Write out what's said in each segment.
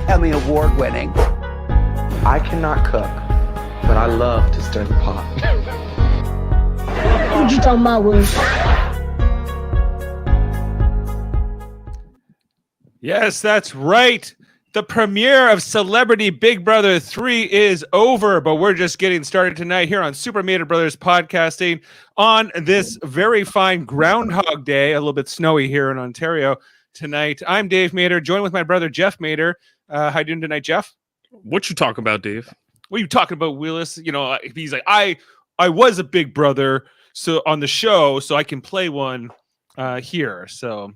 Emmy Award winning. I cannot cook, but I love to stir the pot. What you talking about, Will? Yes, that's right. The premiere of Celebrity Big Brother 3 is over, but we're just getting started tonight here on Super Mader Brothers podcasting on this very fine Groundhog Day, a little bit snowy here in Ontario tonight. I'm Dave Mader, joined with my brother Jeff Mader. How you doing tonight, Jeff? What you talking about, Dave? What are you talking about, Willis? You know, he's like, I was a big brother so on the show, so I can play one here. So,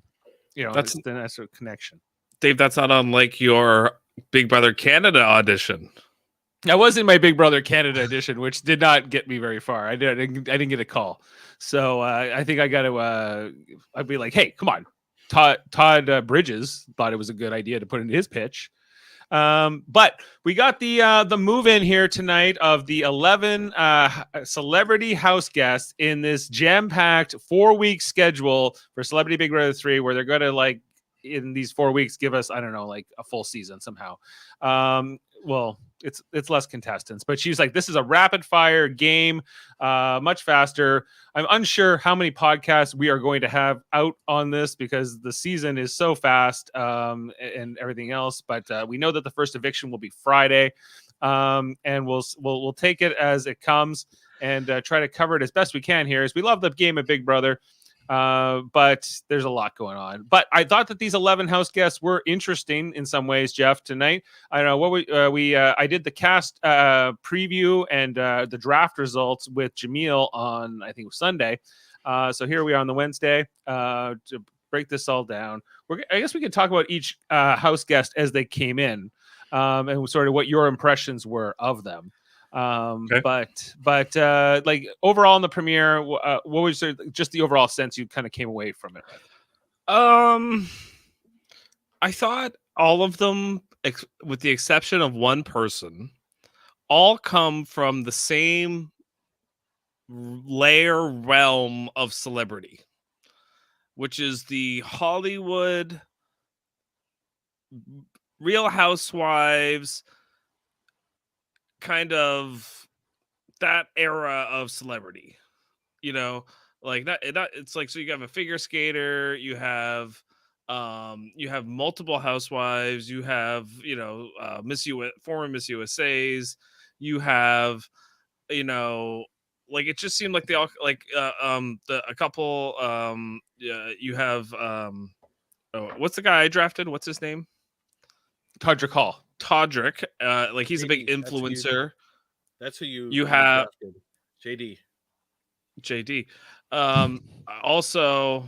you know, that's the sort of connection. Dave, that's not unlike your Big Brother Canada audition. I was in my Big Brother Canada edition, which did not get me very far. I didn't get a call. So I think I got to, I'd be like, hey, come on. Todd Bridges thought it was a good idea to put in his pitch. But we got the move in here tonight of the 11 celebrity house guests in this jam-packed 4-week schedule for Celebrity Big Brother 3, where they're going to, like, in these 4 weeks, give us, I don't know, like a full season somehow. Well, it's less contestants, but she's like, this is a rapid fire game, much faster. I'm unsure how many podcasts we are going to have out on this because the season is so fast and everything else. But we know that the first eviction will be Friday, and we'll take it as it comes and try to cover it as best we can here. As we love the game of Big Brother. But there's a lot going on. But I thought that these 11 house guests were interesting in some ways, Jeff, tonight. I don't know what I did the cast preview and the draft results with Jaemeel on, I think it was Sunday. So here we are on the Wednesday to break this all down. I guess we could talk about each house guest as they came in and sort of what your impressions were of them. Okay. But like overall in the premiere, what was just the overall sense you kind of came away from it? I thought all of them, with the exception of one person, all come from the same layer realm of celebrity, which is the Hollywood Real Housewives, kind of that era of celebrity, you know, like that it's like, so you have a figure skater, you have multiple housewives, you have, you know, former Miss USA's, you have, you know, like it just seemed like they all like a couple you have what's the guy I drafted, what's his name? Todrick Hall. Todrick, like he's JD, a big influencer. That's who you have. JD. Also,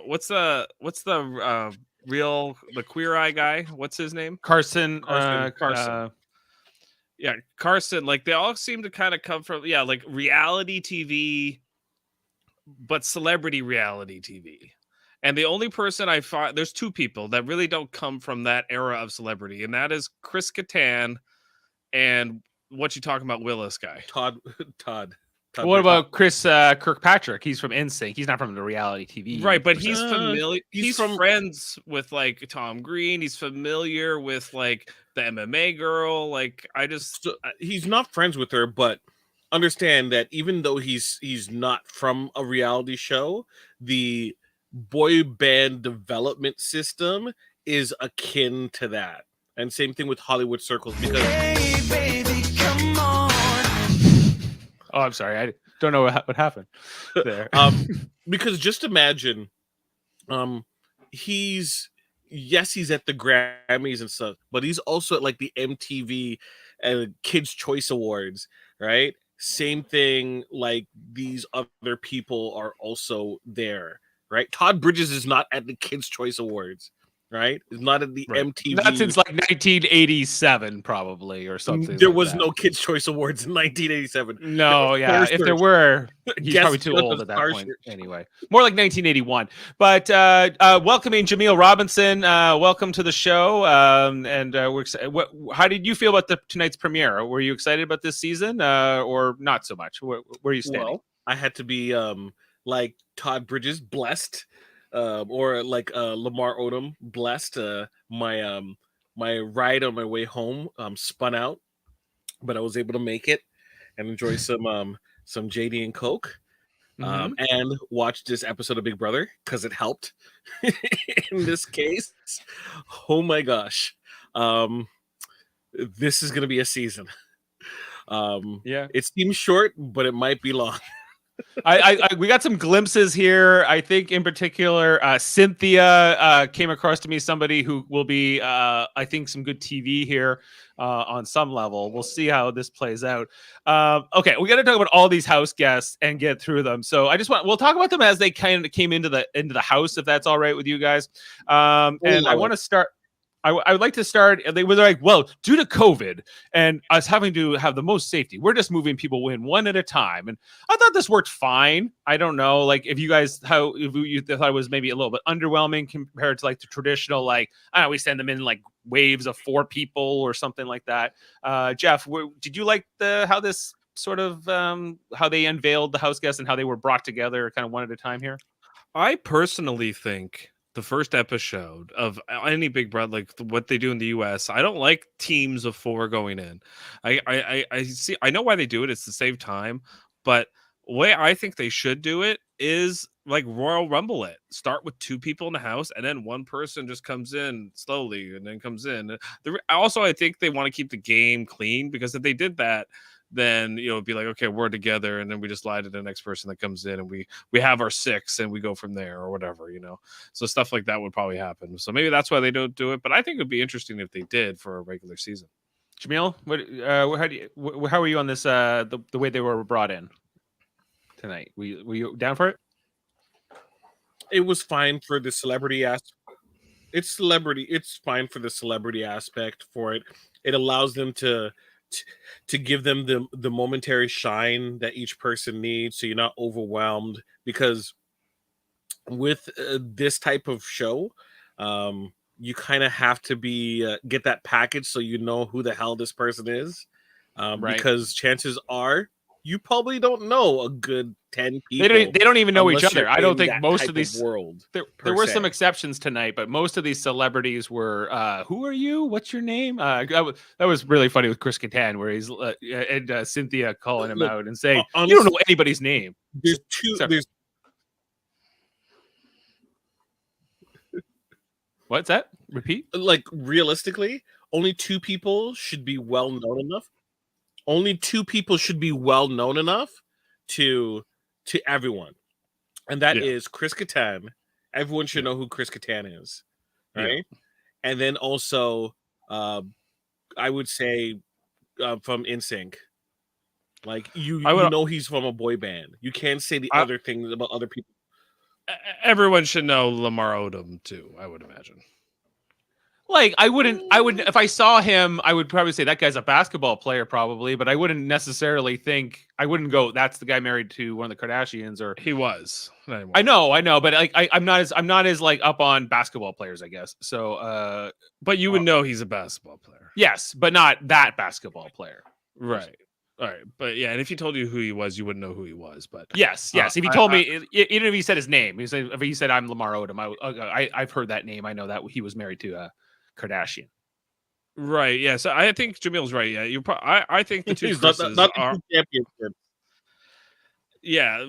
what's the queer eye guy? What's his name? Carson. Yeah, Carson. Like they all seem to kind of come from like reality TV, but celebrity reality TV. And the only person I find, there's two people that really don't come from that era of celebrity, and that is Chris Kattan and what you talking about, Willis guy, Todd. What about Chris Kirkpatrick? He's from NSYNC. He's not from the reality TV, right? But he's familiar. He's friends with like Tom Green. He's familiar with like the MMA girl. Like he's not friends with her, but understand that even though he's not from a reality show, the boy band development system is akin to that, and same thing with Hollywood circles because hey, baby, come on. Oh, I'm sorry, I don't know what happened there. Because just imagine he's at the Grammys and stuff, but he's also at like the MTV and Kids Choice Awards, right? Same thing, like these other people are also there. Right, Todd Bridges is not at the Kids' Choice Awards, right? Is not at the MTV. Not since like 1987, probably, or something. There like was that. no Kids' Choice Awards in 1987. No, yeah. If there were, he's probably too old at that point. Anyway, more like 1981. But welcoming Jaemeel Robinson, welcome to the show. And we're excited. How did you feel about tonight's premiere? Were you excited about this season, or not so much? Where are you standing? Well, I had to be like Todd Bridges, blessed or like Lamar Odom, blessed. My ride on my way home spun out, but I was able to make it and enjoy some JD and Coke. Mhm. And watch this episode of Big Brother because it helped in this case. Oh my gosh. This is gonna be a season. Yeah. It seems short, but it might be long. We got some glimpses here. I think in particular, Cynthia came across to me somebody who will be, I think, some good TV here on some level. We'll see how this plays out. Okay, we got to talk about all these house guests and get through them. So we'll talk about them as they kind of came into the house, if that's all right with you guys. And I want to start. I would like to start. They were like, well, due to COVID and us having to have the most safety, we're just moving people in one at a time. And I thought this worked fine. I don't know, like if you guys, if you thought it was maybe a little bit underwhelming compared to like the traditional, like, I don't know, we send them in like waves of 4 people or something like that. Jeff, did you like how this sort of, how they unveiled the house guests and how they were brought together kind of one at a time here? I personally think the first episode of any Big Brother, like what they do in the US, I don't like teams of 4 going in. I see. I know why they do it. It's to save time, but the way I think they should do it is like Royal Rumble it. Start with 2 people in the house, and then one person just comes in slowly, and then comes in. Also, I think they want to keep the game clean, because if they did that, then it'd be like, okay, we're together, and then we just lie to the next person that comes in, and we have our 6 and we go from there, or whatever. So stuff like that would probably happen. So maybe that's why they don't do it, but I think it'd be interesting if they did for a regular season. Jaemeel, how are you on this, the way they were brought in tonight? Were you down for it? It was fine for the celebrity aspect. It's fine for the celebrity aspect for it. It allows them to give them the momentary shine that each person needs, so you're not overwhelmed. Because with this type of show, you kind of have to be get that package so you know who the hell this person is, Right. because chances are you probably don't know a good 10 people. They don't even know each unless other. you're I don't in think that most type of these world. There per were se. some exceptions tonight, but most of these celebrities were, who are you? What's your name? That was really funny with Chris Kattan, where he's and Cynthia calling him Look, out and saying, "You honestly, don't know anybody's name." There's two. Sorry. There's What's that? Repeat. like realistically, only 2 people should be well known enough. Only 2 people should be well known enough to everyone, and that is Chris Kattan. Everyone should know who Chris Kattan is, right? And then also, I would say from NSYNC. Like you know he's from a boy band. You can't say the other things about other people. Everyone should know Lamar Odom too, I would imagine. Like I would if I saw him, I would probably say that guy's a basketball player, probably, but I wouldn't necessarily think, I wouldn't go, that's the guy married to one of the Kardashians, or He was. I know, but like I'm not as like up on basketball players, I guess. So But you would know he's a basketball player. yes, but not that basketball player. Right. All right. But yeah, and if he told you who he was, you wouldn't know who he was. But Yes. If he told me, even if he said his name, if he said I'm Lamar Odom, I've heard that name. I know that he was married to Kardashian. Right. Yeah. So I think Jameel's right. Yeah. I think the 2 He's Chris's not are. the championship. Yeah,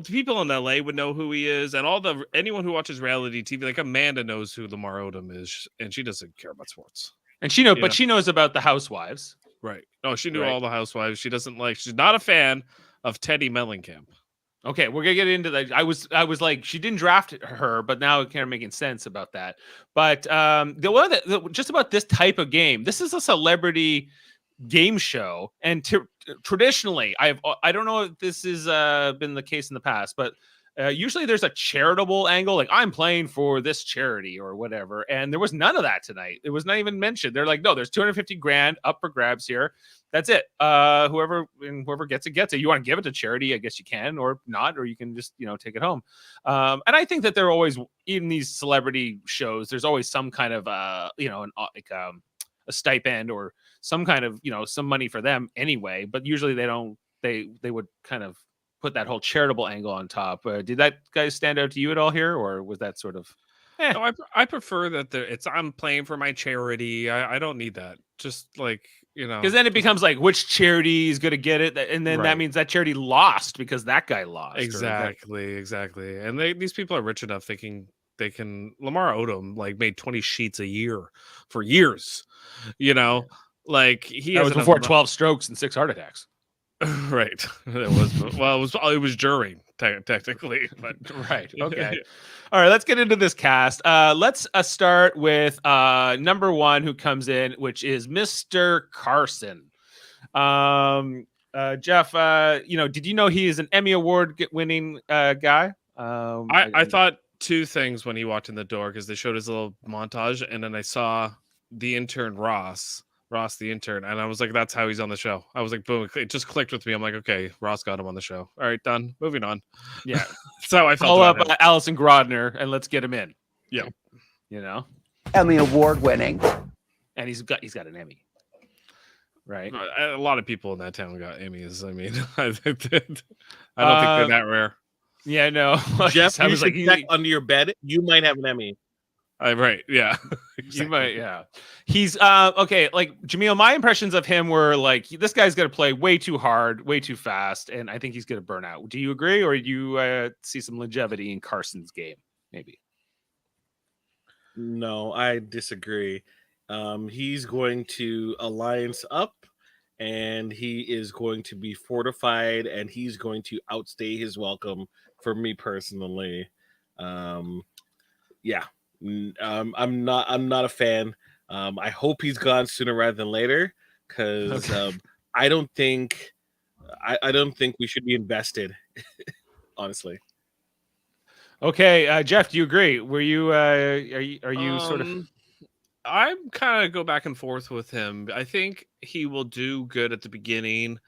people in LA would know who he is, and anyone who watches reality TV, like Amanda, knows who Lamar Odom is, and she doesn't care about sports. And but she knows about the Housewives. Right. No, she knew Right. all the Housewives. She's not a fan of Teddy Mellencamp. Okay, we're gonna get into that. I was like, she didn't draft her, but now it kind of making sense about that. But just about this type of game, this is a celebrity game show, and traditionally, I don't know if this has been the case in the past, but usually there's a charitable angle, like I'm playing for this charity or whatever, and there was none of that tonight. It was not even mentioned. They're like, no, there's 250 grand up for grabs here. That's it. Whoever gets it. You want to give it to charity, I guess you can, or not, or you can just take it home. And I think that they're always, in these celebrity shows, there's always some kind of a stipend or some kind of some money for them anyway. But usually they don't. They would kind of put that whole charitable angle on top. Did that guy stand out to you at all here, or was that sort of? No, I prefer that I'm playing for my charity. I don't need that. Just like, Because then it becomes like which charity is going to get it, and then that Right. means that charity lost because that guy lost. Exactly. And these people are rich enough thinking they can. Lamar Odom like made 20 sheets a year for years. Like he That has was enough before 12 strokes and 6 heart attacks. Right. It was during technically, but Right. Okay. All right. Let's get into this cast. Let's start with number 1 who comes in, which is Mr. Carson. Jeff, did you know he is an Emmy Award winning guy? I thought 2 things when he walked in the door, because they showed his little montage, and then I saw the intern Ross the intern, and I was like, that's how he's on the show. I was like, boom, it just clicked with me. I'm like, okay, Ross got him on the show. All right, done. Moving on. Yeah. That's how I felt Call up about him. Alison Grodner and let's get him in. Yeah. Emmy Award winning. And he's got an Emmy. Right. A lot of people in that town got Emmys. I mean, I don't think they're that rare. Yeah, no. Jeff, I you was should like, check under your bed. You might have an Emmy. Right. Yeah. You might, yeah. He's okay. Like Jaemeel, my impressions of him were like, this guy's going to play way too hard, way too fast, and I think he's going to burn out. Do you agree, or do you see some longevity in Carson's game? Maybe. No, I disagree. He's going to alliance up, and he is going to be fortified, and he's going to outstay his welcome. For me personally, yeah. I'm not a fan. I hope he's gone sooner rather than later, because I don't think we should be invested. Honestly. Okay, Jeff, do you agree? Were you are you sort of? I'm kind of go back and forth with him. I think he will do good at the beginning.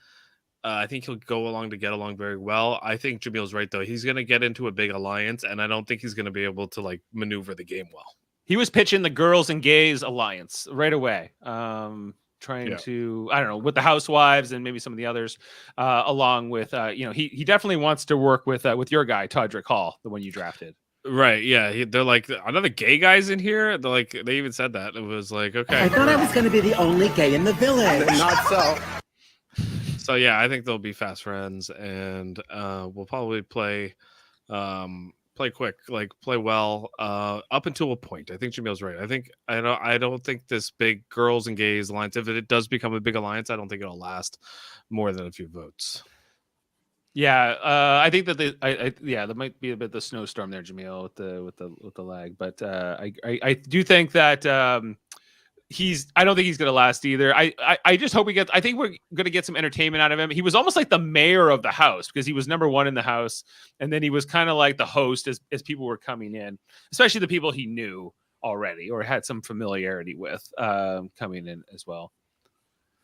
I think he'll go along to get along very well. I think Jameel's right, though. He's going to get into a big alliance, and I don't think he's going to be able to like maneuver the game well. He was pitching the girls and gays alliance right away, trying to, I don't know, with the housewives and maybe some of the others, along with, he definitely wants to work with your guy, Todrick Hall, the one you drafted. Right. Yeah. They're like, another gay guy's in here. They're like, they even said that. It was like, okay. I thought I was going to be the only gay in the village. Not so. So yeah, I think they'll be fast friends, and we'll probably play quick, like play well, up until a point. I think Jameel's right. I don't think this big girls and gays alliance, if it does become a big alliance, I don't think it'll last more than a few votes. Yeah, I think that there might be a bit of the snowstorm there, Jaemeel, with the lag, but I do think that I don't think he's going to last either. I just hope I think we're going to get some entertainment out of him. He was almost like the mayor of the house, because he was number 1 in the house, and then he was kind of like the host as people were coming in, especially the people he knew already or had some familiarity with coming in as well.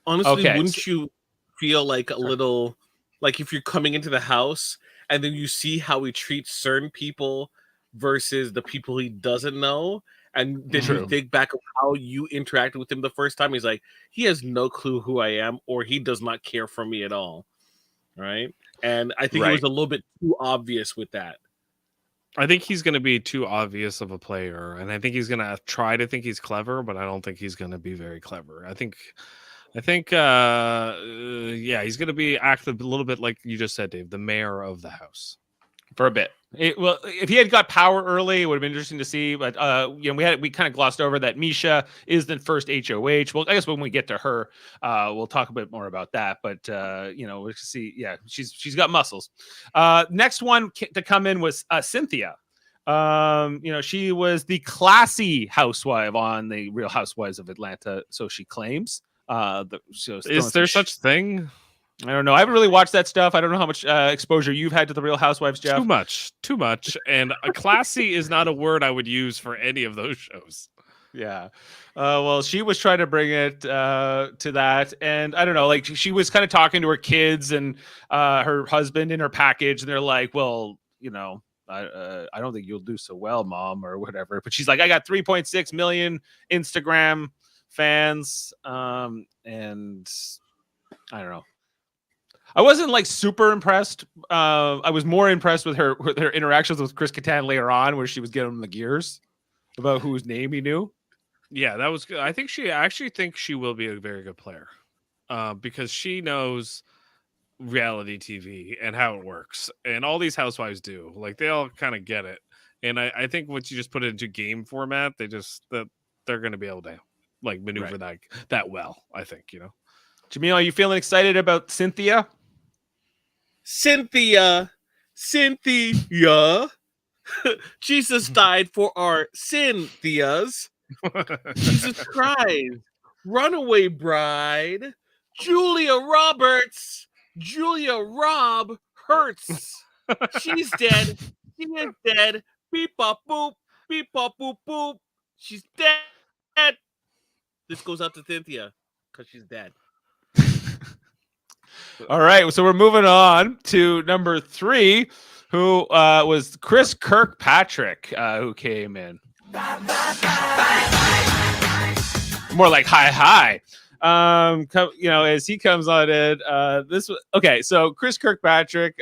Honestly, wouldn't you feel like a little, like if you're coming into the house and then you see how he treats certain people versus the people he doesn't know, and then you think back of how you interacted with him the first time, he's like, he has no clue who I am, or he does not care for me at all, right? And I think it was a little bit too obvious with that. I think he's going to be too obvious of a player, and I think he's going to try to think he's clever, but I don't think he's going to be very clever. I think he's going to be act a little bit like you just said, Dave, the mayor of the house. For a bit. Well, if he had got power early, it would have been interesting to see. But we kind of glossed over that Misha is the first HOH. Well, I guess when we get to her, we'll talk a bit more about that. But we'll see. Yeah, she's got muscles. Next one to come in was Cynthia. She was the classy housewife on the Real Housewives of Atlanta, so she claims. Is there such thing? I don't know. I haven't really watched that stuff. I don't know how much exposure you've had to the Real Housewives, Jeff. Too much. And classy is not a word I would use for any of those shows. Yeah. Well, she was trying to bring it to that. And I don't know, like she was kind of talking to her kids and her husband in her package. And they're like, well, I don't think you'll do so well, Mom, or whatever. But she's like, I got 3.6 million Instagram fans. And I don't know. I wasn't like super impressed. I was more impressed with her interactions with Chris Kattan later on, where she was giving him the gears about whose name he knew. Yeah, that was good. I actually think she will be a very good player, because she knows reality TV and how it works, and all these housewives do. Like they all kind of get it, and I think once you just put it into game format, they're going to be able to like maneuver that well. I think Jaemeel, are you feeling excited about Cynthia? Cynthia. Jesus died for our Cynthias. Jesus Christ. Runaway Bride. Julia Roberts. Julia Rob Hurts. She's dead. She is dead. Beep bop boop. Beep bop boop boop. She's dead. This goes out to Cynthia because she's dead. All right, so we're moving on to number 3, who was Chris Kirkpatrick, who came in. More like hi. As he comes on in, okay. So Chris Kirkpatrick,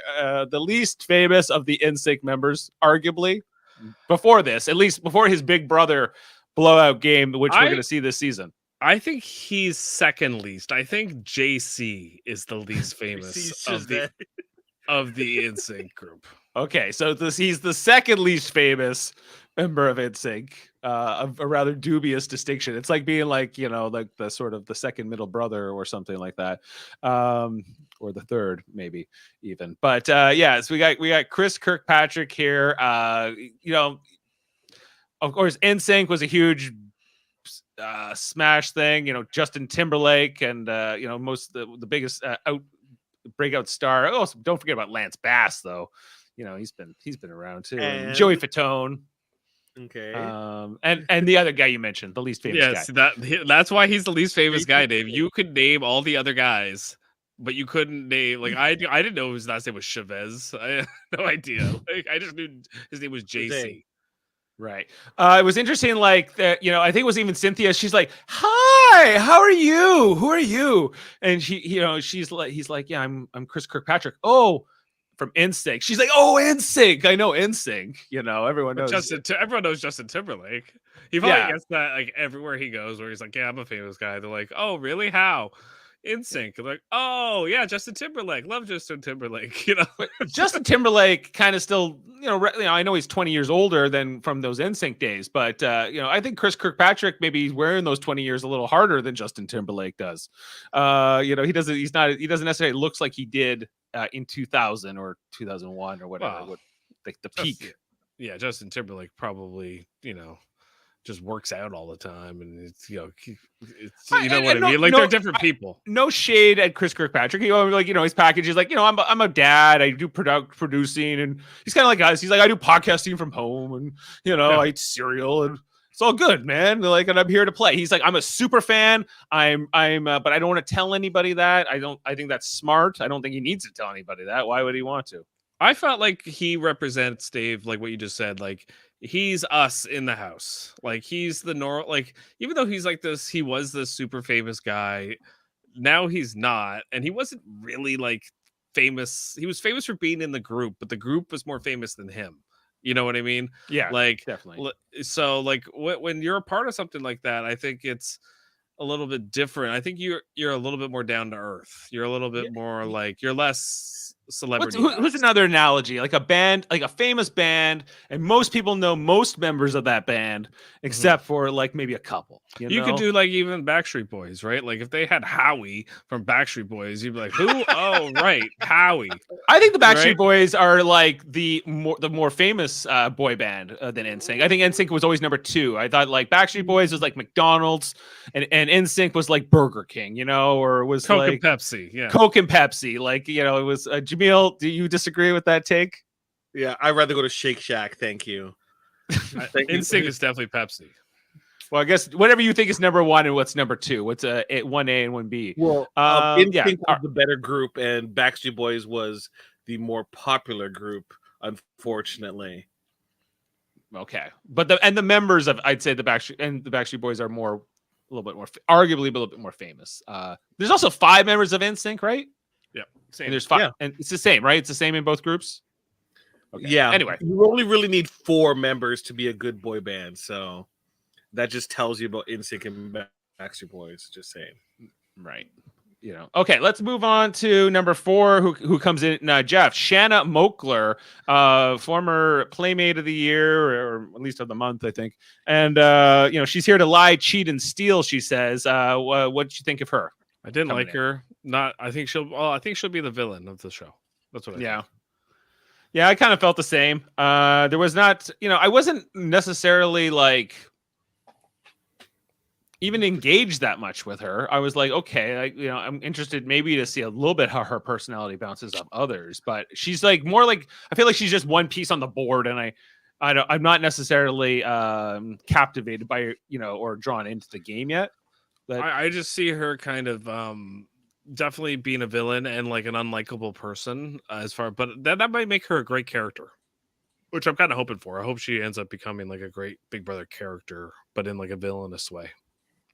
the least famous of the NSYNC members, arguably, before this, at least before his big brother blowout game, which we're going to see this season. I think he's second least. I think JC is the least famous of the NSYNC group. Okay, so he's the second least famous member of NSYNC, a rather dubious distinction. It's like being like the sort of the second middle brother or something like that, or the third maybe even. But so we got Chris Kirkpatrick here. Of course, NSYNC was a huge smash thing. Justin Timberlake and most the biggest breakout star. Oh, don't forget about Lance Bass though. He's been around too. And Joey Fatone. Okay. And the other guy you mentioned, the least famous guy. That's why he's the least famous guy, Dave. You could name all the other guys, but you couldn't name I didn't know his last name was Chavez. I had no idea. I just knew his name was JC. Right. It was interesting, like that, I think it was even Cynthia. She's like, "Hi, how are you? Who are you?" And he's like, "Yeah, I'm Chris Kirkpatrick." Oh, from NSYNC. She's like, "Oh, NSYNC. I know NSYNC." Everyone knows. Everyone knows Justin Timberlake. He probably gets that like everywhere he goes, where he's like, "Yeah, I'm a famous guy." They're like, "Oh, really? How?" NSYNC. I'm like, "Oh, yeah, Justin Timberlake. Love Justin Timberlake." Justin Timberlake kind of still, I know he's 20 years older than from those NSYNC days, but I think Chris Kirkpatrick maybe he's wearing those 20 years a little harder than Justin Timberlake does. He doesn't necessarily looks like he did in 2000 or 2001 or whatever. The peak. Yeah, Justin Timberlake probably, just works out all the time, and it's I mean. Like they're different people. No shade at Chris Kirkpatrick. His package is like, I'm a dad. I do producing, and he's kind of like us. He's like, I do podcasting from home, and I eat cereal, and it's all good, man. And I'm here to play. He's like, I'm a super fan. But I don't want to tell anybody that. I think that's smart. I don't think he needs to tell anybody that. Why would he want to? I felt like he represents, Dave, like what you just said, like he's us in the house. Like he's the normal, like even though he's like this, he was this super famous guy. Now he's not, and he wasn't really like famous. He was famous for being in the group, but the group was more famous than him. You know what I mean? Yeah, like definitely. So like when you're a part of something like that, I think it's a little bit different. I think you're a little bit more down to earth. You're a little bit more like you're less celebrity. Who's another analogy? Like a band, like a famous band, and most people know most members of that band, except for like maybe a couple. You could do like even Backstreet Boys, right? Like if they had Howie from Backstreet Boys, you'd be like, who? Oh, right, Howie. I think the Backstreet Boys are like the more famous boy band than NSYNC. I think NSYNC was always number 2. I thought like Backstreet Boys was like McDonald's, and NSYNC was like Burger King, or was Coke like and Pepsi. Yeah, Coke and Pepsi. Like it was. Jaemeel, do you disagree with that take? Yeah, I'd rather go to Shake Shack. Thank you. NSYNC is definitely Pepsi. Well, I guess whatever you think is number 1 and what's number 2. What's 1A and 1B? Well, NSYNC was the better group, and Backstreet Boys was the more popular group, unfortunately. Okay, but the members of I'd say the Backstreet Boys are arguably a little bit more famous. There's also 5 members of NSYNC, right? Yeah. And there's 5, Yeah. and it's the same, right? It's the same in both groups. Okay. Yeah. Anyway, you only really need 4 members to be a good boy band, so that just tells you about NSYNC and Backstreet Boys. Just saying. right. Okay, let's move on to number 4, who comes in. Jeff, Shanna Mokler, former Playmate of the Year, or at least of the month, I think. And she's here to lie, cheat, and steal. She says. What did you think of her? I didn't coming like in? her. I think she'll be the villain of the show. That's what I think. Yeah, I kind of felt the same. There was not, I wasn't necessarily like even engaged that much with her. I was like, okay, I'm interested maybe to see a little bit how her personality bounces off others, but she's like more like, I feel like she's just one piece on the board, and I'm not necessarily captivated by or drawn into the game yet. But I just see her kind of definitely being a villain and like an unlikable person but that might make her a great character, which I'm kind of hoping for. I hope she ends up becoming like a great Big Brother character, but in like a villainous way.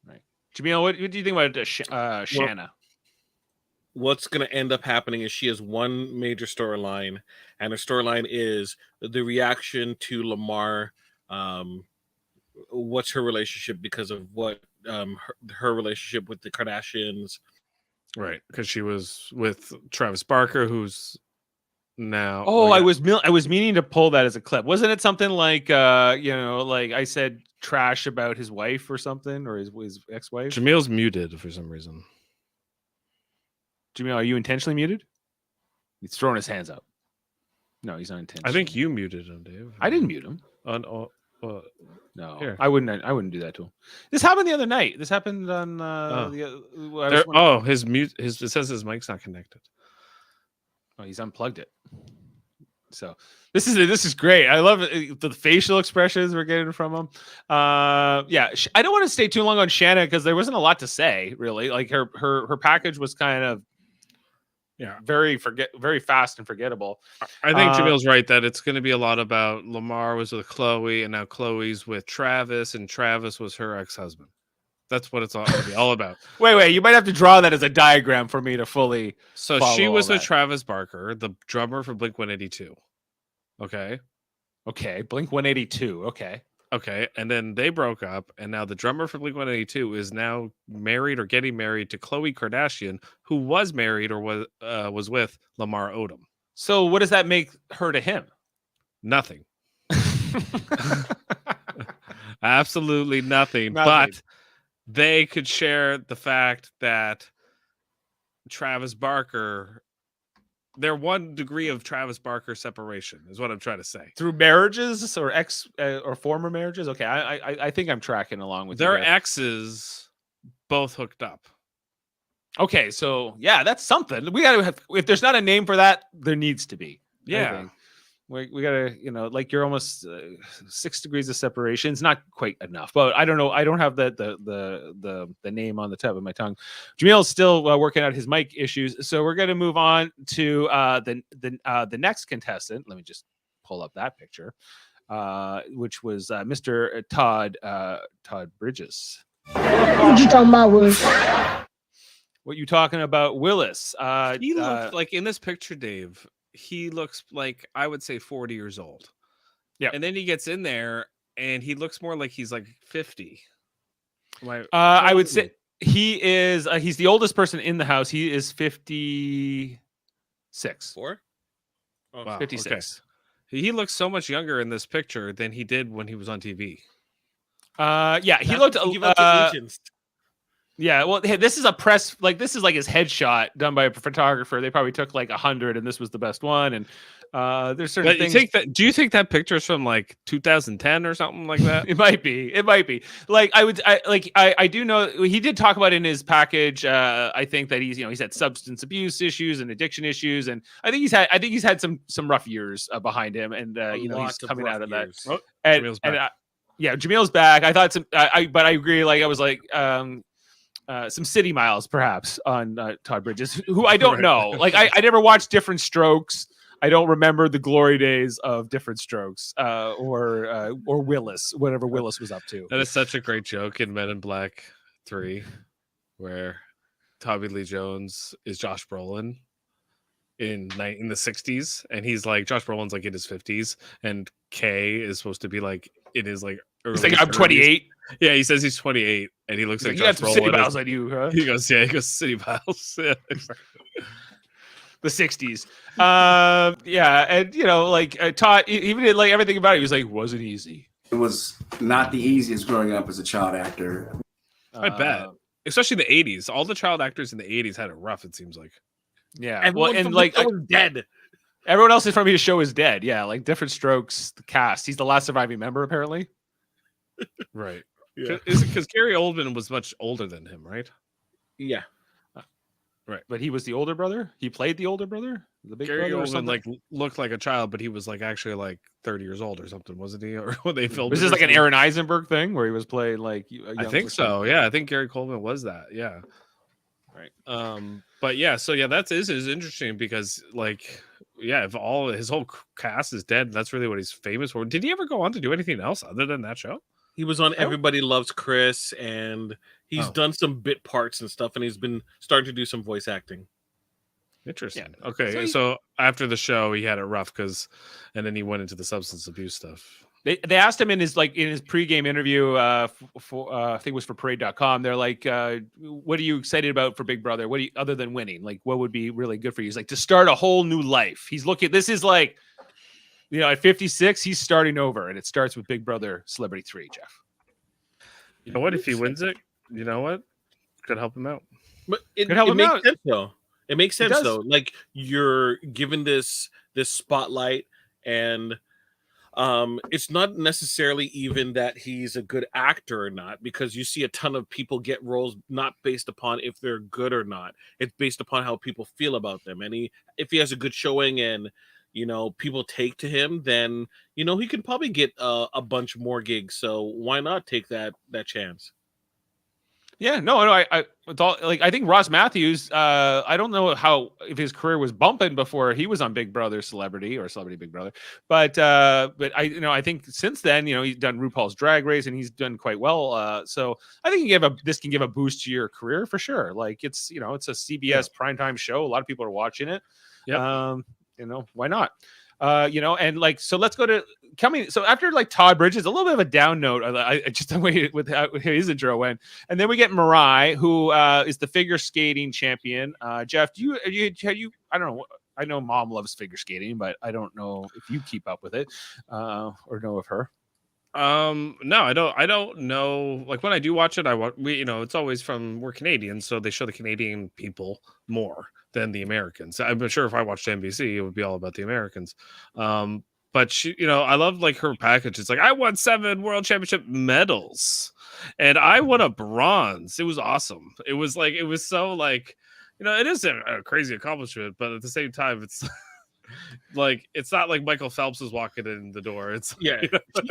right, Jaemeel, what do you think about Shanna? What's going to end up happening is she has one major storyline, and her storyline is the reaction to Lamar. What's her relationship because of what her relationship with the Kardashians, Right, because she was with Travis Barker, who's now. I was meaning to pull that as a clip. Wasn't it something like like I said trash about his wife or something, or his ex-wife? Jameel's muted for some reason. Jaemeel, are you intentionally muted? He's throwing his hands up. No, he's not intentionally. I think you muted him, Dave. I didn't mute him. No, Here. I wouldn't do that to him. This happened the other night. This happened on his mute. It says his mic's not connected. Oh, he's unplugged it. So this is great. I love it. The facial expressions we're getting from him. I don't want to stay too long on Shanna because there wasn't a lot to say really. Like her package was kind of very fast and forgettable. I think Jameel's right that it's going to be a lot about Lamar was with Chloe and now Chloe's with Travis, and Travis was her ex-husband. That's what it's all going to be all about. Wait, you might have to draw that as a diagram for me to fully. So she was with Travis Barker, the drummer for Blink-182. Okay, Blink 182. Okay, and then they broke up, and now the drummer for Blink-182 is now married or getting married to Khloe Kardashian, who was married or was with Lamar Odom. So what does that make her to him? Nothing. Absolutely nothing. But they could share the fact that Travis Barker, they're 1 degree of Travis Barker separation, is what I'm trying to say. Through marriages or or former marriages. Okay, I think I'm tracking along with their you exes both hooked up. Okay, so yeah, that's something. We gotta have, if there's not a name for that, there needs to be. Yeah. We gotta, like you're almost 6 degrees of separation. It's not quite enough, but I don't know. I don't have the name on the tip of my tongue. Jameel's still working out his mic issues, so we're gonna move on to the next contestant. Let me just pull up that picture, which was Mr. Todd Bridges. What you talking about, Willis? What you talking about, Willis? He looked like in this picture, Dave. He looks like, I would say, 40 years old. Yeah. And then he gets in there and he looks more like he's like 50. I would say he is he's the oldest person in the house. He is 56. 4? Oh, wow. 56. Okay. He looks so much younger in this picture than he did when he was on TV. He looked give up the agents. Yeah, well, hey, this is a press, like this is like his headshot done by a photographer. They probably took like 100, and this was the best one. And there's certain things. Do you think that picture is from like 2010 or something like that? It might be. Like I do know he did talk about in his package. I think that he's had substance abuse issues and addiction issues, and I think he's had some rough years behind him, and he's coming out of that. Oh, Jameel's back. I thought but I agree. Like I was like. Some city miles, perhaps, on Todd Bridges, who I don't know. Like, I never watched Different Strokes. I don't remember the glory days of Different Strokes or Willis, whatever Willis was up to. That is such a great joke in Men in Black 3, where Tommy Lee Jones is Josh Brolin, in the 60s, and he's like Josh Brolin's like in his 50s, and Kay is supposed to be like in his like early. He's like, I'm 30s. 28. Yeah, he says he's 28, and he looks He's like like, you got Josh some city Brolin. miles on you, huh? He goes, yeah, he goes city miles. Yeah, exactly. The 60s. Yeah, and like Todd, even did like everything about it, he was like, wasn't easy. It was not the easiest growing up as a child actor. I bet, especially the 80s. All the child actors in the 80s had it rough. It seems like. Yeah, Everyone well, and from like the show was dead. everyone else from his show is dead. Yeah, like Different Strokes, the cast. He's the last surviving member, apparently. Right. Yeah. Is it because Gary Oldman was much older than him, right? Yeah. Right, but he was the older brother. He played the older brother, the big Gary brother, or Oldman something? like looked like a child, but he was like actually like 30 years old or something, wasn't he? Or when they filmed, Was it this or like an something? Aaron Eisenberg thing where he was playing like? I think so. Yeah, I think Gary Coleman was that. Yeah. Right. But yeah, so yeah, that is interesting because like, yeah, if all his whole cast is dead, that's really what he's famous for. Did he ever go on to do anything else other than that show? He was on Everybody Loves Chris, and he's Oh. done some bit parts and stuff, and he's been starting to do some voice acting. Interesting. Yeah. Okay, so after the show, he had it rough and then he went into the substance abuse stuff. They asked him in his pregame interview for I think it was for Parade.com. They're like, "What are you excited about for Big Brother? What do you, other than winning? Like, what would be really good for you?" He's like, "To start a whole new life." He's looking. This is like, at 56, he's starting over, and it starts with Big Brother Celebrity 3. Jeff, You know what? If he wins it, you know what? Could help him out. But it Could help him makes out. sense though. It makes sense does. though. Like you're given this spotlight, and it's not necessarily even that he's a good actor or not, because you see a ton of people get roles not based upon if they're good or not. It's based upon how people feel about them. And if he has a good showing and people take to him, then he can probably get a bunch more gigs. So why not take that chance? yeah, no, it's all like I think Ross Matthews. I don't know if his career was bumping before he was on Big Brother Celebrity or Celebrity Big Brother, but I think since then he's done RuPaul's Drag Race and he's done quite well. So I think this can give a boost to your career for sure. Like it's it's a CBS primetime show. A lot of people are watching it. Yeah. Why not? And like, so let's go to coming. So after like Todd Bridges, a little bit of a down note. I just waited with how his intro went, and then we get Mariah, who is the figure skating champion. Jeff, do you? I don't know. I know Mom loves figure skating, but I don't know if you keep up with it or know of her. No, I don't know. Like when I do watch it, it's always we're Canadians, so they show the Canadian people more than the Americans. I'm sure if I watched NBC, it would be all about the Americans. But she, I love like her package. It's like, I won 7 world championship medals and I won a bronze. It was awesome. It was so like, it is a crazy accomplishment, but at the same time, it's like, it's not like Michael Phelps is walking in the door. It's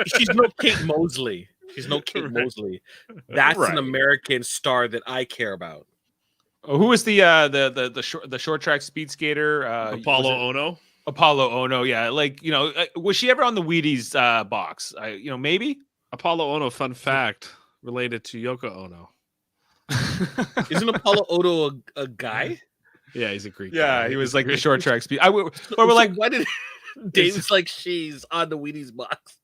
She's no Kate Mosley. She's no Kate Mosley. That's an American star that I care about. Oh, who was the short track speed skater? Apollo Ono. Apollo Ono, yeah. Like, was she ever on the Wheaties box? Maybe. Apollo Ono, fun fact related to Yoko Ono. Isn't Apollo Ono a guy? Yeah, he's a Greek. Yeah, guy. he was like the short track speed. We're So like, why did Dave's like she's on the Wheaties box?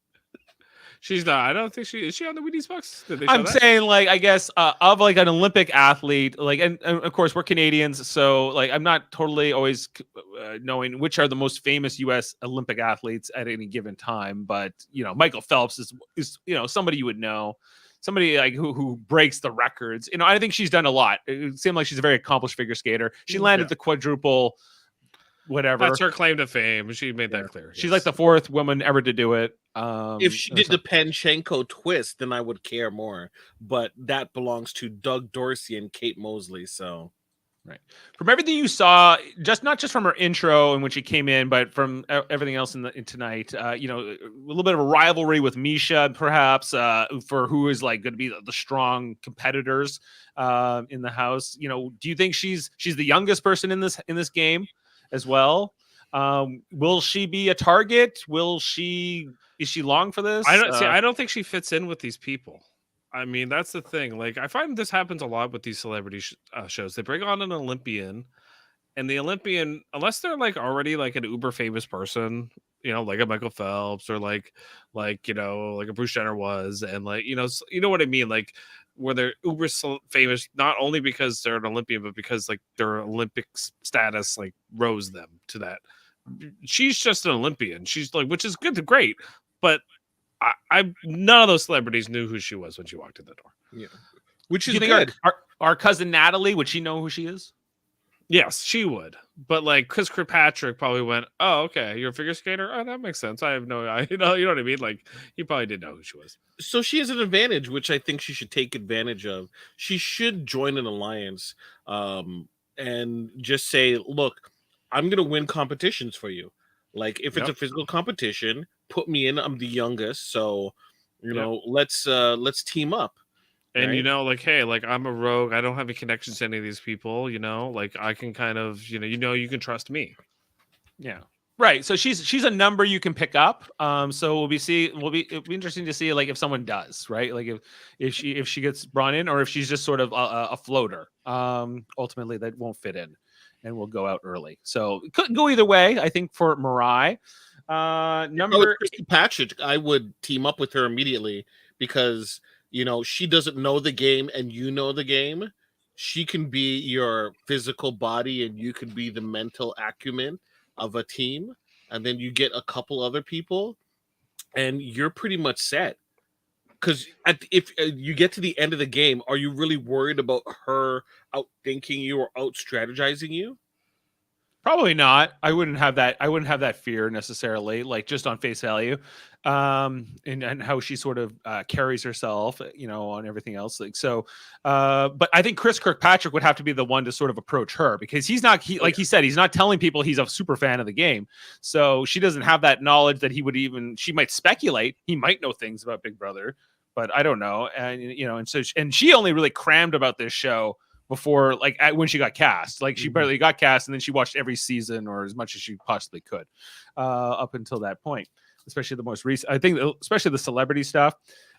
She's not. I don't think is she on the Wheaties box? Did they show I'm that? saying, like, I guess of like an Olympic athlete, like, and of course we're Canadians, so like I'm not totally always knowing which are the most famous U.S. Olympic athletes at any given time. But Michael Phelps is somebody you would know, somebody like who breaks the records. I think she's done a lot. It seemed like she's a very accomplished figure skater. She landed the quadruple. Whatever. That's her claim to fame. She made that clear. She's like the 4th woman ever to do it. If she did the Panchenko twist, then I would care more. But that belongs to Doug Dorsey and Kate Mosley. So, right. From everything you saw, not just from her intro and when she came in, but from everything else in tonight, a little bit of a rivalry with Misha, perhaps, for who is like going to be the strong competitors in the house. Do you think she's the youngest person in this game as well? Will she be a target? Is she long for this? I don't think she fits in with these people. I mean, that's the thing. Like, I find this happens a lot with these celebrity shows. They bring on an Olympian, And the Olympian, unless they're like already like an uber famous person, you know, like a Michael Phelps or like you know, like a Bruce Jenner was, and like you know what I mean, like where they're uber famous not only because they're an Olympian, but because like their Olympic status like rose them to that. She's just an Olympian. She's like, which is good to great, but I none of those celebrities knew who she was when she walked in the door. Yeah, which Do is you think good. our cousin Natalie, would she know who she is? Yes, she would. But like Chris Kirkpatrick probably went, "Oh, okay, you're a figure skater. Oh, that makes sense. I have no, you know what I mean. Like he probably didn't know who she was. So she has an advantage, which I think she should take advantage of. She should join an alliance, and just say, "Look, I'm going to win competitions for you. Like if it's a physical competition, put me in. I'm the youngest, so you know, let's team up." And right? you know, like, hey, like I'm a rogue. I don't have any connections to any of these people. You know, like I can kind of, you know, you can trust me. Yeah. Right. So she's a number you can pick it'll be interesting to see like if someone does, right? Like if she gets brought in or if she's just sort of a floater. Ultimately that won't fit in and will go out early. So it could go either way, I think, for Mariah. Number Christy Patchett, I would team up with her immediately because you know she doesn't know the game and you know the game. She can be your physical body and you can be the mental acumen of a team, and then you get a couple other people, and you're pretty much set. Because if you get to the end of the game, are you really worried about her outthinking you or out strategizing you? Probably not. I wouldn't have that fear necessarily, like just on face value, and how she sort of carries herself, you know, on everything else. Like so, but I think Chris Kirkpatrick would have to be the one to sort of approach her because like he said, he's not telling people he's a super fan of the game. So she doesn't have that knowledge that he would even. She might speculate. He might know things about Big Brother, but I don't know. And you know, and so she only really crammed about this show before, like when she got cast. Like she barely got cast, and then she watched every season or as much as she possibly could up until that point, especially the most recent. I think especially the celebrity stuff.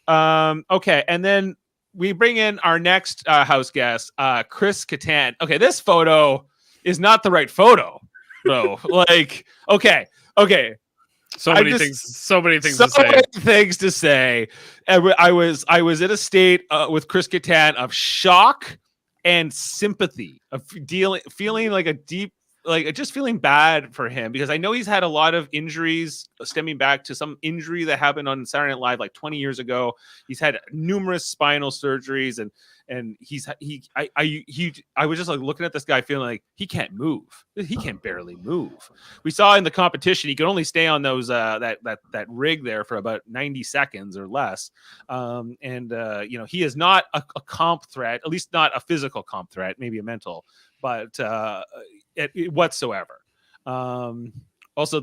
Okay, and then we bring in our next house guest, Chris Kattan. Okay, this photo is not the right photo, though. Like, okay. So many things to say. I was in a state with Chris Kattan of shock and sympathy, of feeling like a deep, like just feeling bad for him because I know he's had a lot of injuries stemming back to some injury that happened on Saturday Night Live like 20 years ago. He's had numerous spinal surgeries and I was just like looking at this guy feeling like he can't move. He can barely move. We saw in the competition he could only stay on those that rig there for about 90 seconds or less. You know, he is not a comp threat, at least not a physical comp threat, maybe a mental, but whatsoever. Also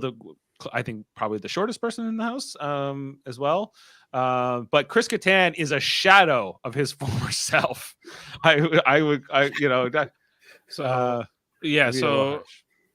I think probably the shortest person in the house as well. But Chris Kattan is a shadow of his former self.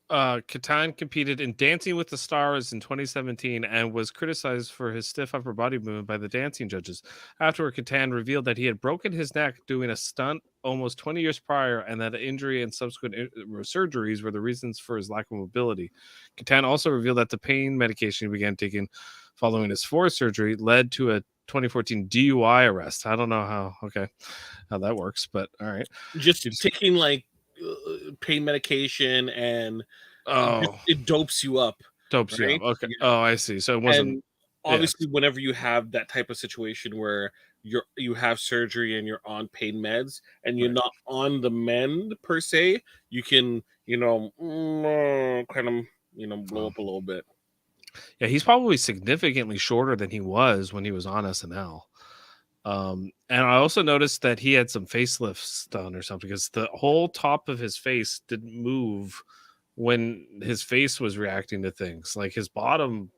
Kattan competed in Dancing with the Stars in 2017 and was criticized for his stiff upper body movement by the dancing judges. Afterward, Kattan revealed that he had broken his neck doing a stunt almost 20 years prior and that injury and subsequent surgeries were the reasons for his lack of mobility. Kattan also revealed that the pain medication he began taking following his fourth surgery led to a 2014 DUI arrest. I don't know how that works, but all right. Just taking like pain medication and it dopes you up. Okay. Oh, I see. So it wasn't. And obviously, whenever you have that type of situation where you have surgery and you're on pain meds and you're not on the mend per se, you can kind of blow up a little bit. Yeah, he's probably significantly shorter than he was when he was on SNL. And I also noticed that he had some facelifts done or something because the whole top of his face didn't move when his face was reacting to things. Like his bottom.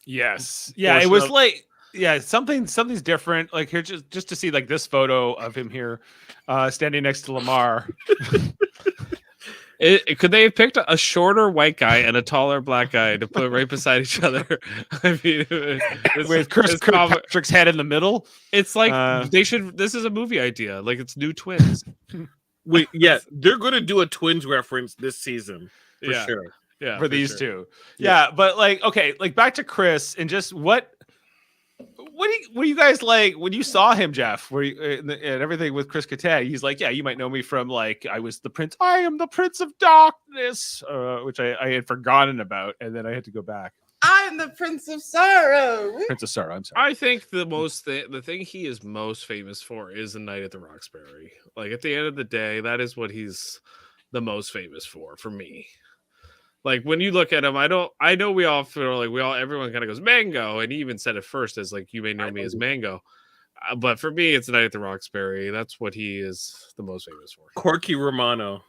Yes. Yeah, it was like something's different. Like here, just to see like this photo of him here standing next to Lamar. Could they have picked a shorter white guy and a taller black guy to put right beside each other? I mean, with Chris Kirkpatrick's head in the middle. It's like they should. This is a movie idea. Like it's new twins. Wait, yeah, they're going to do a twins reference this season for Yeah. sure. Yeah, for these sure. two. Yeah. Yeah, but like, okay, like back to Chris and just what do you guys like when you saw him, Jeff? Where you, and everything with Chris Kattan? He's like, yeah, you might know me from like I am the Prince of Darkness, which I had forgotten about, and then I had to go back. I'm the Prince of Sorrow. Prince of Sorrow. I'm sorry. I think the thing he is most famous for is the Night at the Roxbury. Like at the end of the day, that is what he's the most famous for me. Like when you look at him, I know we all feel like everyone kind of goes Mango, and he even said it first as like, you may know me as Mango. But for me, it's Night at the Roxbury. That's what he is the most famous for. Corky Romano.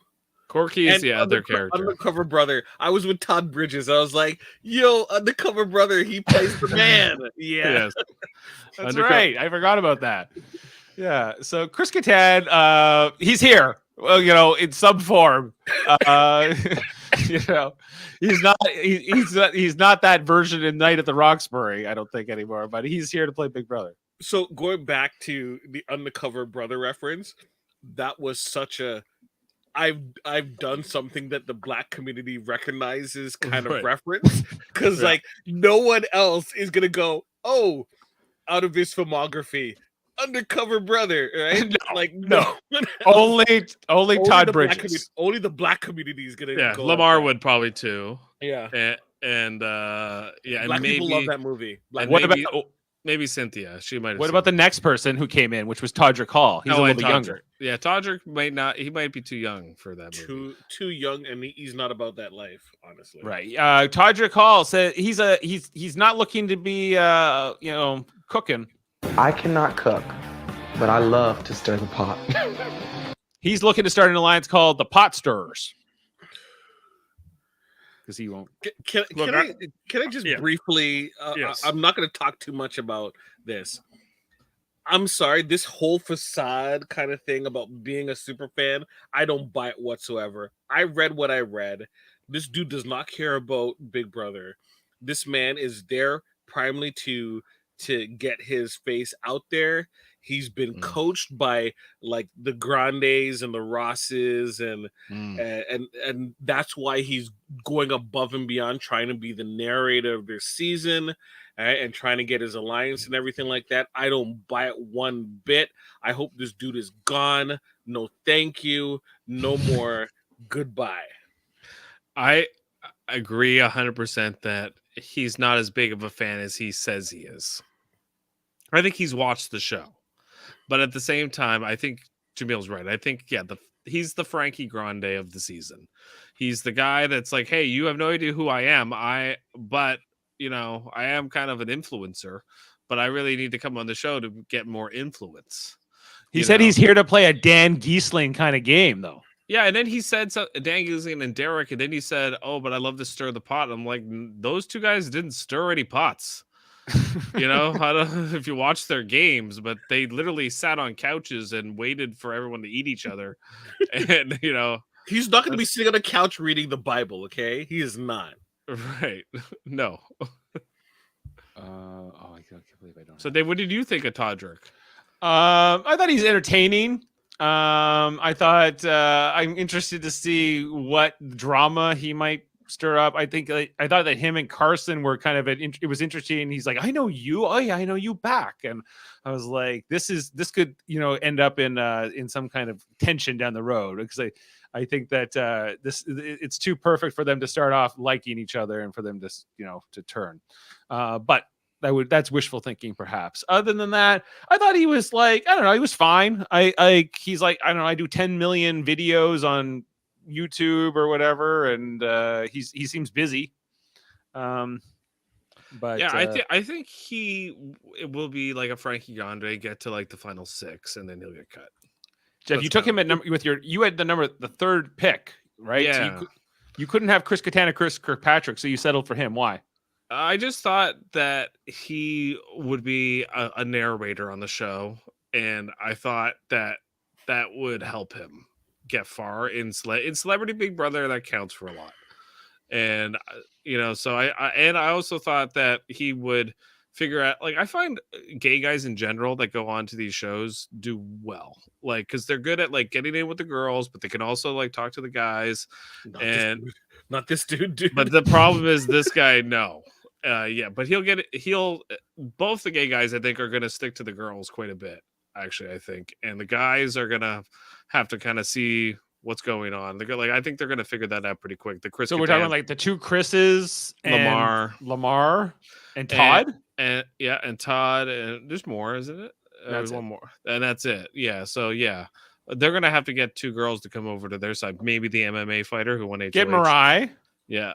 Corky is the other character. Undercover Brother. I was with Todd Bridges. I was like, yo, Undercover Brother, he plays the man. Yeah. Yes. That's right. I forgot about that. Yeah. So Chris Kattan, he's here. Well, in some form. He's not that version in Night at the Roxbury, I don't think anymore, but he's here to play Big Brother. So going back to the Undercover Brother reference, that was such a I've done something that the Black community recognizes kind of reference, because like no one else is gonna go, oh, out of his filmography, Undercover Brother, right? No. only Todd Bridges. Only the Black community is gonna. Yeah, go Lamar would probably too. Yeah, and Black and people love that movie. Maybe Cynthia? She might. What about the next person who came in, which was Todrick Hall? He's a little bit younger. Yeah, Todrick might not. He might be too young for that movie. Too young, and he's not about that life, honestly. Right. Todrick Hall said he's not looking to be cooking. I cannot cook, but I love to stir the pot. He's looking to start an alliance called the Pot Stirrers. Because he won't. Can I just briefly? Yes. I'm not going to talk too much about this. I'm sorry, this whole facade kind of thing about being a super fan, I don't buy it whatsoever. I read what I read. This dude does not care about Big Brother. This man is there primarily to get his face out there. He's been coached by like the Grandes and the Rosses, and that's why he's going above and beyond, trying to be the narrator of this season, and trying to get his alliance and everything like that. I don't buy it one bit. I hope this dude is gone. No, thank you. No more. Goodbye. I agree 100% that he's not as big of a fan as he says he is. I think he's watched the show, but at the same time, I think Jameel's right. I think he's the Frankie Grande of the season. He's the guy that's like, hey, you have no idea who I am. I am kind of an influencer, but I really need to come on the show to get more influence. He said he's here to play a Dan Giesling kind of game, though. Yeah, and then he said Dan Giesling and Derek, and then he said, oh, but I love to stir the pot. I'm like, those two guys didn't stir any pots. I don't know if you watch their games, but they literally sat on couches and waited for everyone to eat each other. And he's not going to be sitting on a couch reading the Bible. Okay, he is not. Right? No. I can't believe I don't. So, Dave, what did you think of Todrick? I thought he's entertaining. I thought I'm interested to see what drama he might stir up. I thought that him and Carson were kind of it was interesting. He's like, I know you. Oh yeah, I know you back. And I was like, this could end up in some kind of tension down the road, because I think that it's too perfect for them to start off liking each other and for them to turn. But that's wishful thinking, perhaps. Other than that, I thought he was like, I don't know, he was fine. He's like, I don't know, I do 10 million videos on YouTube or whatever, and he seems busy. But yeah, I think it will be like a Frankie Grande, get to like the final 6, and then he'll get cut. Jeff, you took him at number you had the third pick, right? Yeah. So you couldn't have Chris Kattan or Chris Kirkpatrick, so you settled for him. Why? I just thought that he would be a narrator on the show, and I thought that would help him get far in Celebrity Big Brother. That counts for a lot, and so I also thought that he would figure out. Like, I find gay guys in general that go on to these shows do well, like, because they're good at like getting in with the girls, but they can also like talk to the guys. Not this dude, dude. But the problem is this guy, no. Yeah, but he'll both the gay guys I think are gonna stick to the girls quite a bit, actually, I think. And the guys are gonna have to kind of see what's going on. They're like, I think they're gonna figure that out pretty quick. The Chris, So we're talking like the two Chris's and Lamar and Todd. And Todd, and there's more, isn't it? There's one more. And that's it. Yeah. So yeah. They're gonna have to get two girls to come over to their side. Maybe the MMA fighter who won HOH. Get Mariah. Yeah.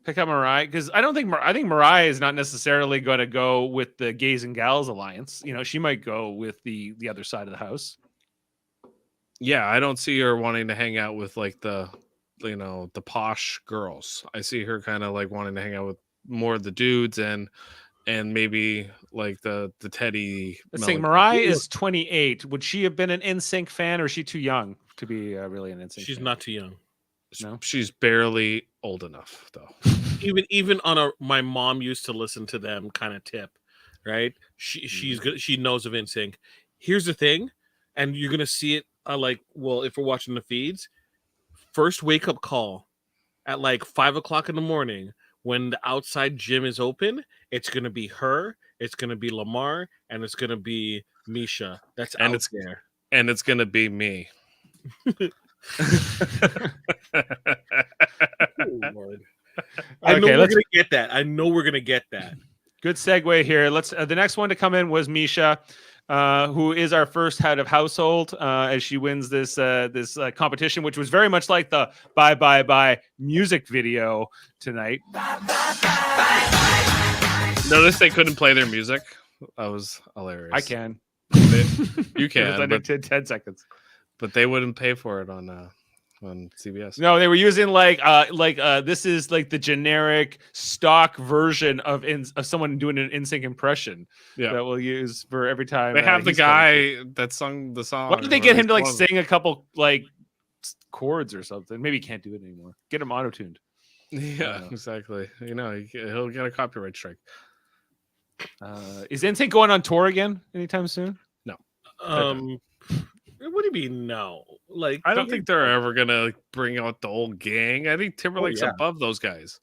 Pick up Mariah, because I think Mariah is not necessarily going to go with the Gays and Gals Alliance. You know, she might go with the other side of the house. Yeah, I don't see her wanting to hang out with like the posh girls. I see her kind of like wanting to hang out with more of the dudes and maybe like the Teddy. Let's think. Mariah is 28. Would she have been an NSYNC fan, or is she too young to be really an NSYNC? She's fan? not too young. No, she's barely old enough though. even on my mom used to listen to them kind of tip, right? She's good. She knows of NSYNC. Here's the thing, and you're gonna see it. If we're watching the feeds, first wake up call at like 5 o'clock in the morning when the outside gym is open. It's gonna be her. It's gonna be Lamar, and it's gonna be Misha. That's and out it's there, and it's gonna be me. Lord. I know we're gonna get that. Good segue here. Let's. The next one to come in was Misha, who is our first head of household, as she wins this competition, which was very much like the "Bye Bye Bye" music video tonight. Notice they couldn't play their music. That was hilarious. I can. You can. But 10 seconds. But they wouldn't pay for it on CBS. No, they were using this is like the generic stock version of someone doing an NSYNC impression that we'll use for every time. They have the guy that sung the song. Why don't they get him to like sing a couple like chords or something? Maybe he can't do it anymore. Get him auto-tuned. Yeah, exactly. You know, he'll get a copyright strike. Is NSYNC going on tour again anytime soon? No. What do you mean no? Like, I don't think they're ever gonna bring out the old gang. I think Timberlake's above those guys.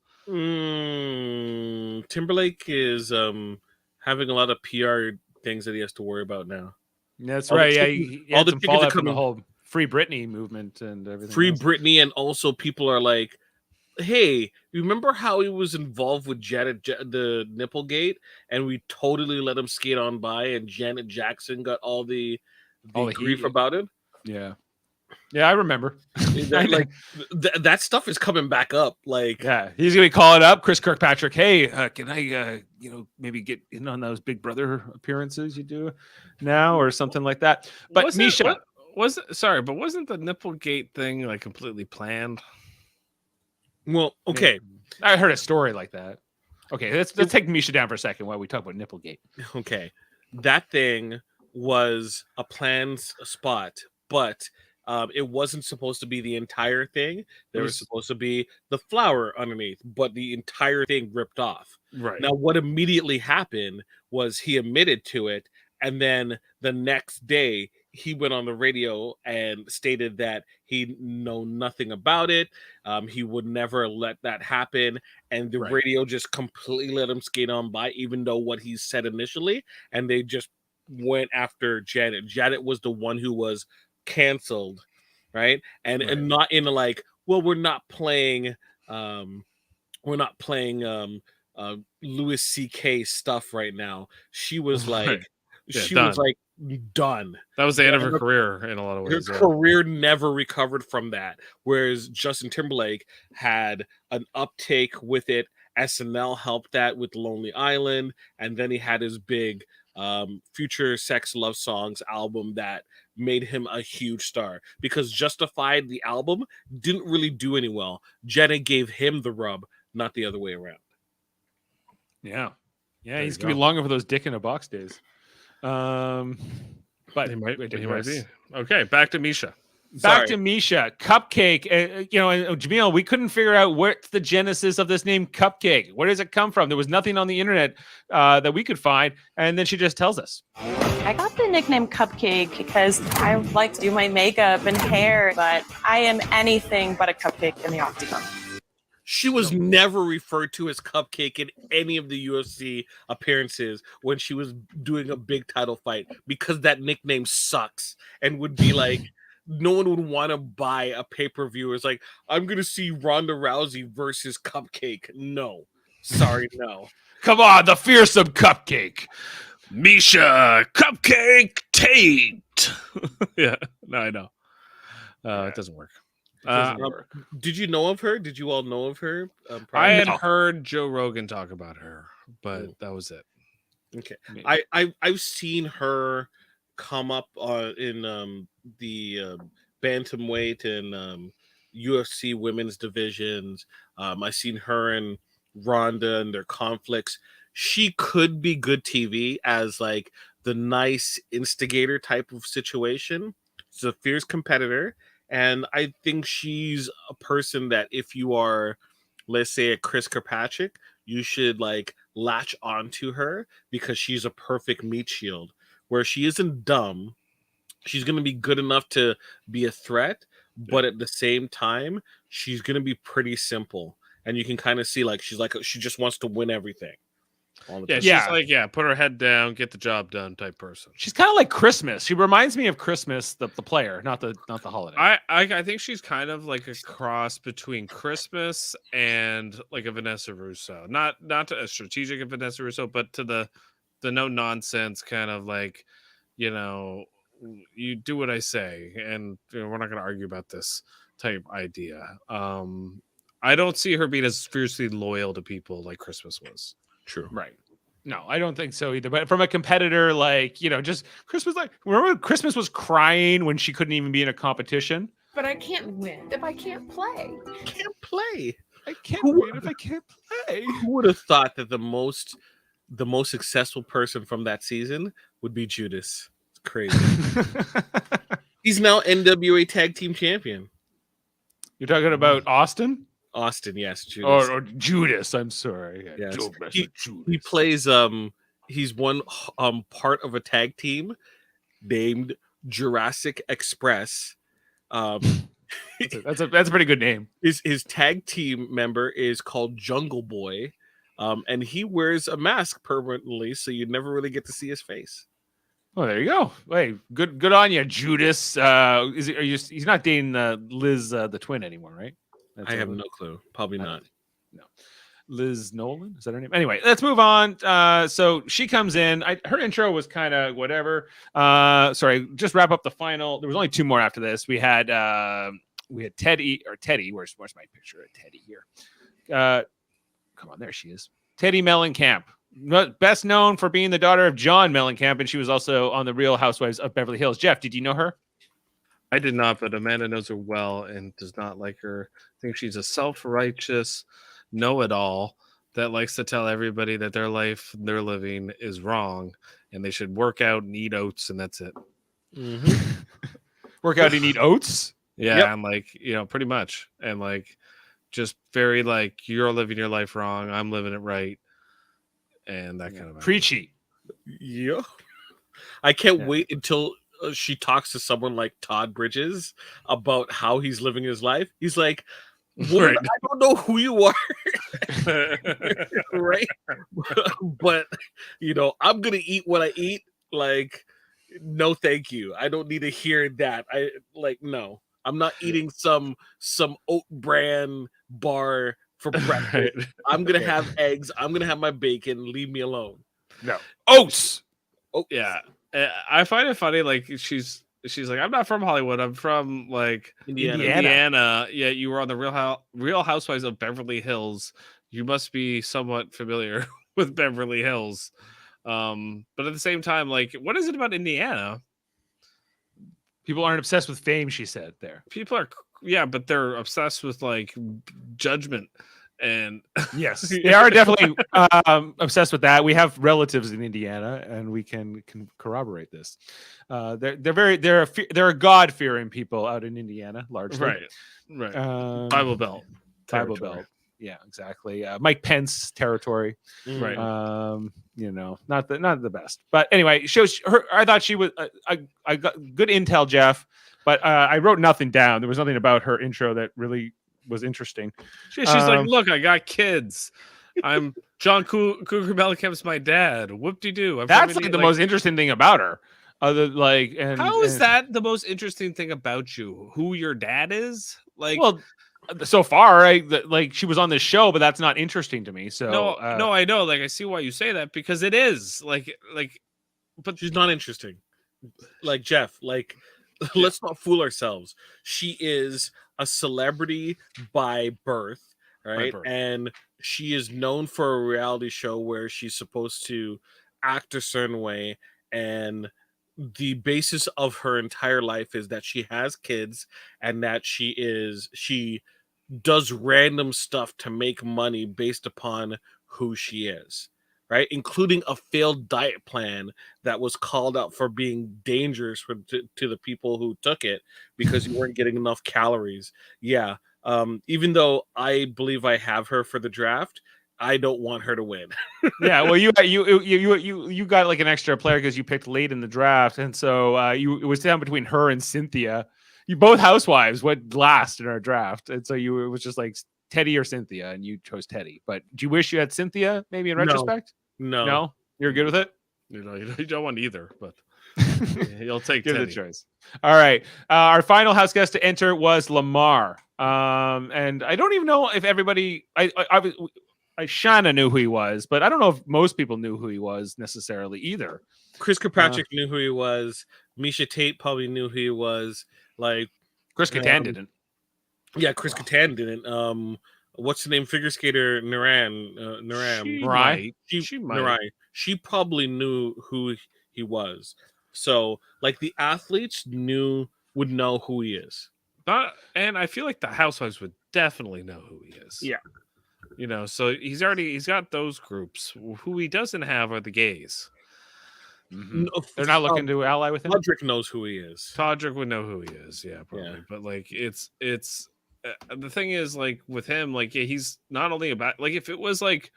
Timberlake is having a lot of PR things that he has to worry about now. That's right. Yeah, he all the fallout from the whole Free Britney movement and everything. Free Britney, and also people are like, hey, remember how he was involved with the Nipplegate, and we totally let him skate on by, and Janet Jackson got all the grief about it? Yeah, I remember. That stuff is coming back up. Like, yeah, he's gonna be calling up Chris Kirkpatrick. Hey, can I, maybe get in on those Big Brother appearances you do now, or something like that? But Misha, wasn't the Nipplegate thing like completely planned? Well, okay. I heard a story like that. Okay, let's take Misha down for a second while we talk about Nipplegate. Okay, that thing was a planned spot, but it wasn't supposed to be the entire thing. There was supposed to be the flower underneath, but the entire thing ripped off. Right. Now, what immediately happened was he admitted to it, and then the next day he went on the radio and stated that he know nothing about it. He would never let that happen, and the radio just completely let him skate on by, even though what he said initially, and they just went after Janet. Janet was the one who was canceled, right? And not in like, well, we're not playing Louis C.K. stuff right now. She was like, was like done. That was the end of her career in a lot of ways. Her career never recovered from that. Whereas Justin Timberlake had an uptake with it. SNL helped that with Lonely Island, and then he had his big Future Sex Love Songs album that made him a huge star, because Justified, the album, didn't really do any well. Janet gave him the rub, not the other way around. Yeah, he's gonna be longer for those Dick in a Box days. But he might be. Okay, back to Misha. Back to Misha, Cupcake. And Jaemeel, we couldn't figure out what's the genesis of this name, Cupcake. Where does it come from? There was nothing on the internet that we could find, and then she just tells us. I got the nickname Cupcake because I like to do my makeup and hair, but I am anything but a cupcake in the octagon. She was never referred to as Cupcake in any of the UFC appearances when she was doing a big title fight, because that nickname sucks and would be like, no one would want to buy a pay-per-view. It's like, I'm going to see Ronda Rousey versus Cupcake. No. Sorry, no. Come on, the fearsome Cupcake. Misha Cupcake Tate. Yeah, no, I know. It doesn't work. Did you know of her? Did you all know of her? I had heard Joe Rogan talk about her, but that was it. Okay. I've seen her come up in the bantamweight and UFC women's divisions. I've seen her and Ronda and their conflicts. She could be good TV as like the nice instigator type of situation. She's a fierce competitor, and I think she's a person that if you are, let's say, a Chris Kirkpatrick, you should like latch onto her because she's a perfect meat shield where she isn't dumb. She's going to be good enough to be a threat, but at the same time, she's going to be pretty simple. And you can kind of see like she just wants to win everything. She's like, put her head down, get the job done type person. She's kind of like Christmas. She reminds me of Christmas, the player, not the holiday. I think she's kind of like a cross between Christmas and like a Vanessa Russo. Not to a strategic of Vanessa Russo, but to the no nonsense kind of like, you do what I say, and we're not going to argue about this type idea. I don't see her being as fiercely loyal to people like Christmas was. True. Right. No, I don't think so either. But from a competitor, like, just Christmas, like, remember when Christmas was crying when she couldn't even be in a competition? But I can't win if I can't play. I can't win if I can't play. Who would have thought that the most successful person from that season would be Judas? It's crazy. He's now NWA Tag Team Champion. You're talking about Austin? Austin, yes, Judas. Or Judas. I'm sorry. Yes. Judas. He plays. He's one part of a tag team named Jurassic Express. That's a pretty good name. His tag team member is called Jungle Boy, and he wears a mask permanently, so you never really get to see his face. Oh, there you go. Hey, good on you, Judas. He's not dating Liz, the twin anymore, right? I have no clue. Probably not. No. Liz Nolan, is that her name? Anyway, let's move on. So she comes in. Her intro was kind of whatever. Sorry, just wrap up the final. There was only two more after this. We had Teddy. Where's my picture of Teddy here? Come on, there she is. Teddy Mellencamp, best known for being the daughter of John Mellencamp, and she was also on the Real Housewives of Beverly Hills. Jeff, did you know her? I did not, but Amanda knows her well and does not like her. I think she's a self-righteous know-it-all that likes to tell everybody that their life they're living is wrong and they should work out and eat oats, and that's it. Mm-hmm. Work out and eat oats? Yeah, Yep. I'm like, pretty much. And like, just very like, you're living your life wrong, I'm living it right. And that kind of preachy. Yeah. I can't wait until she talks to someone like Todd Bridges about how he's living his life. He's like, right. I don't know who you are. Right. But, I'm going to eat what I eat. Like, no, thank you. I don't need to hear that. No, I'm not eating some oat bran bar for breakfast. Right. I'm going to have eggs. I'm going to have my bacon. Leave me alone. No. Oats. Oh, yeah. I find it funny. Like she's like, I'm not from Hollywood. I'm from like Indiana. Yeah, you were on the Real Housewives of Beverly Hills. You must be somewhat familiar with Beverly Hills. But at the same time, like, what is it about Indiana? People aren't obsessed with fame, she said there. People are, yeah, but they're obsessed with like judgment And Yes, they are definitely obsessed with that. We have relatives in Indiana, and we can corroborate this. They're a God fearing people out in Indiana, largely. right. Bible Belt. Bible territory. Belt. Yeah, exactly. Mike Pence territory. Right. Not the best. But anyway, I thought she was. I got good intel, Jeff. But I wrote nothing down. There was nothing about her intro that really was interesting. She's like, look, I got kids. I'm John Cougar Mellencamp's my dad. Whoop-de-doo. That's like the most interesting thing about her. How is that the most interesting thing about you? Who your dad is? Like, well, so far, like she was on this show, but that's not interesting to me. So no, I know. Like, I see why you say that because it is but she's not interesting. Like Jeff, let's not fool ourselves. She is a celebrity by birth, right? And she is known for a reality show where she's supposed to act a certain way, and the basis of her entire life is that she has kids and that she does random stuff to make money based upon who she is, right? Including a failed diet plan that was called out for being dangerous to the people who took it because you weren't getting enough calories. Yeah. Even though I believe I have her for the draft, I don't want her to win. Yeah, well, you got like an extra player because you picked late in the draft, and so it was down between her and Cynthia. You both housewives went last in our draft, and so it was just like Teddy or Cynthia, and you chose Teddy. But do you wish you had Cynthia? Maybe in retrospect, no, you're good with it. You don't want either, but you'll take Give Teddy. the choice. All right, our final house guest to enter was Lamar, and I don't even know if everybody. I Shanna knew who he was, but I don't know if most people knew who he was necessarily either. Chris Kirkpatrick knew who he was. Misha Tate probably knew who he was. Like Chris Kattan didn't. Yeah, Chris Kattan didn't. What's the name? Figure skater Naram. She might. She probably knew who he was. So, like, the athletes would know who he is. And I feel like the housewives would definitely know who he is. Yeah. So he's got those groups. Who he doesn't have are the gays. Mm-hmm. No, they're not looking to ally with him. Todrick knows who he is. Todrick would know who he is. Yeah, probably. Yeah. But like, it's the thing is, like, with him, like, he's not only about, like, if it was like,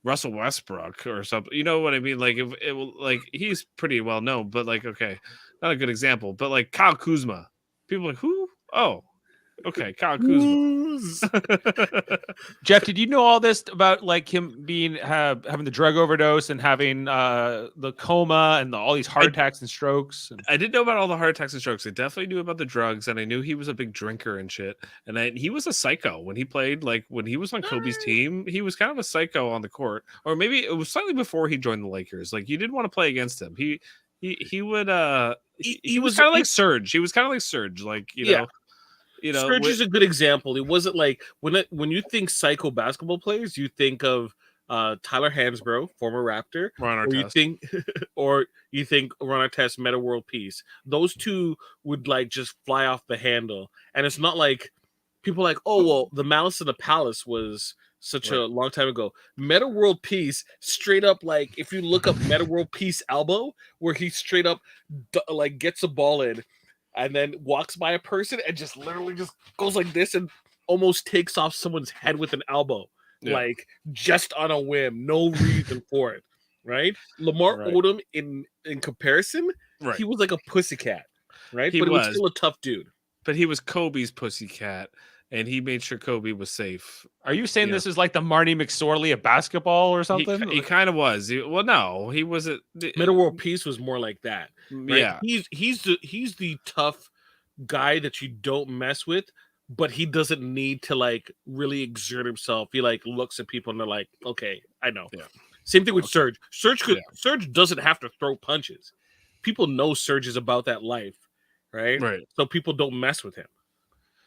Russell Westbrook or something, you know what I mean? Like, if it like, he's pretty well known, but like, okay, not a good example, but like Kyle Kuzma, people are like, who? Oh, okay, Kyle Kuzma. Jeff, did you know all this about like him being having the drug overdose and having the coma and all these heart attacks and strokes? I didn't know about all the heart attacks and strokes. I definitely knew about the drugs, and I knew he was a big drinker and shit. And he was a psycho when he played. Like, when he was on Kobe's team, he was kind of a psycho on the court. Or maybe it was slightly before he joined the Lakers. Like, you didn't want to play against him. He would he was kind of like Serge. He was kind of like Serge. Like, you know. Serge is a good example. It wasn't like when you think psycho basketball players, you think of Tyler Hansbrough, former Raptor, Ron Artest. or you think Ron Artest, Meta World Peace. Those two would like just fly off the handle, and it's not like people are like, oh well, the Malice in the Palace was such a long time ago. Meta World Peace, straight up, like if you look up Meta World Peace elbow, where he straight up like gets a ball in. And then walks by a person and just literally just goes like this and almost takes off someone's head with an elbow, like just on a whim, no reason for it, right? Lamar Odom, in comparison, he was like a pussycat, right? But he was still a tough dude. But he was Kobe's pussycat, and he made sure Kobe was safe. Are you saying this is like the Marty McSorley of basketball or something? He kind of was. Well, no, he wasn't. Meta World Peace was more like that. Right? Yeah, he's the tough guy that you don't mess with, but he doesn't need to like really exert himself. He like looks at people and they're like, okay, I know. Yeah. Same thing with Serge. Serge doesn't have to throw punches. People know Serge is about that life, right? Right. So people don't mess with him.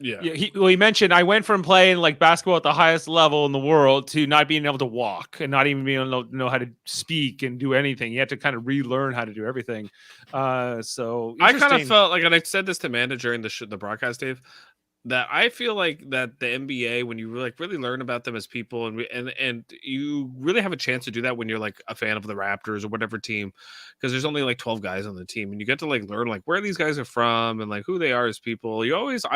Yeah. He mentioned I went from playing like basketball at the highest level in the world to not being able to walk and not even being able to know how to speak and do anything. You had to kind of relearn how to do everything. So I kind of felt like, and I said this to Amanda during the broadcast, Dave. that I feel like that the NBA, when you really learn about them as people, and you really have a chance to do that when you're like a fan of the Raptors or whatever team, because there's only like 12 guys on the team, and you get to like learn like where these guys are from and like who they are as people. I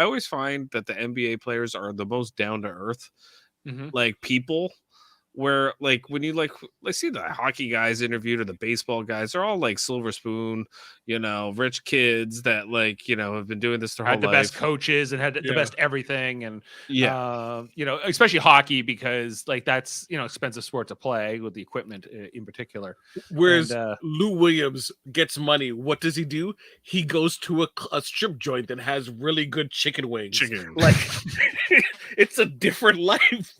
always find that the NBA players are the most down to earth, like people. Where like when you like see the hockey guys interviewed or the baseball guys, they're all like silver spoon, rich kids that like have been doing this their whole Had the life. best coaches and had the best everything, and Yeah. especially hockey, because like that's expensive sport to play with the equipment in particular. Whereas And, Lou Williams gets money. What does he do? He goes to a strip joint that has really good chicken wings. Like it's a different life.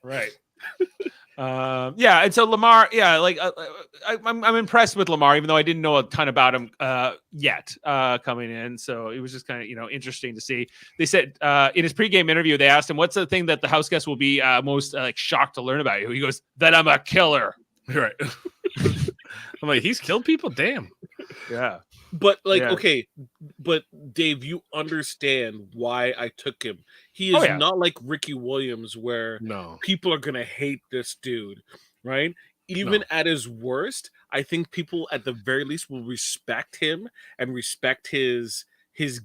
Right. And so Lamar, I'm impressed with Lamar, even though I didn't know a ton about him yet coming in. So it was just kind of interesting to see. They said in his pregame interview, they asked him, "What's the thing that the house guests will be most shocked to learn about you?" He goes, "That I'm a killer." Right. I'm like, he's killed people. Damn. Yeah. But okay, but Dave, you understand why I took him. He is not like Ricky Williams, where people are gonna hate this dude, right? Even at his worst, I think people at the very least will respect him and respect his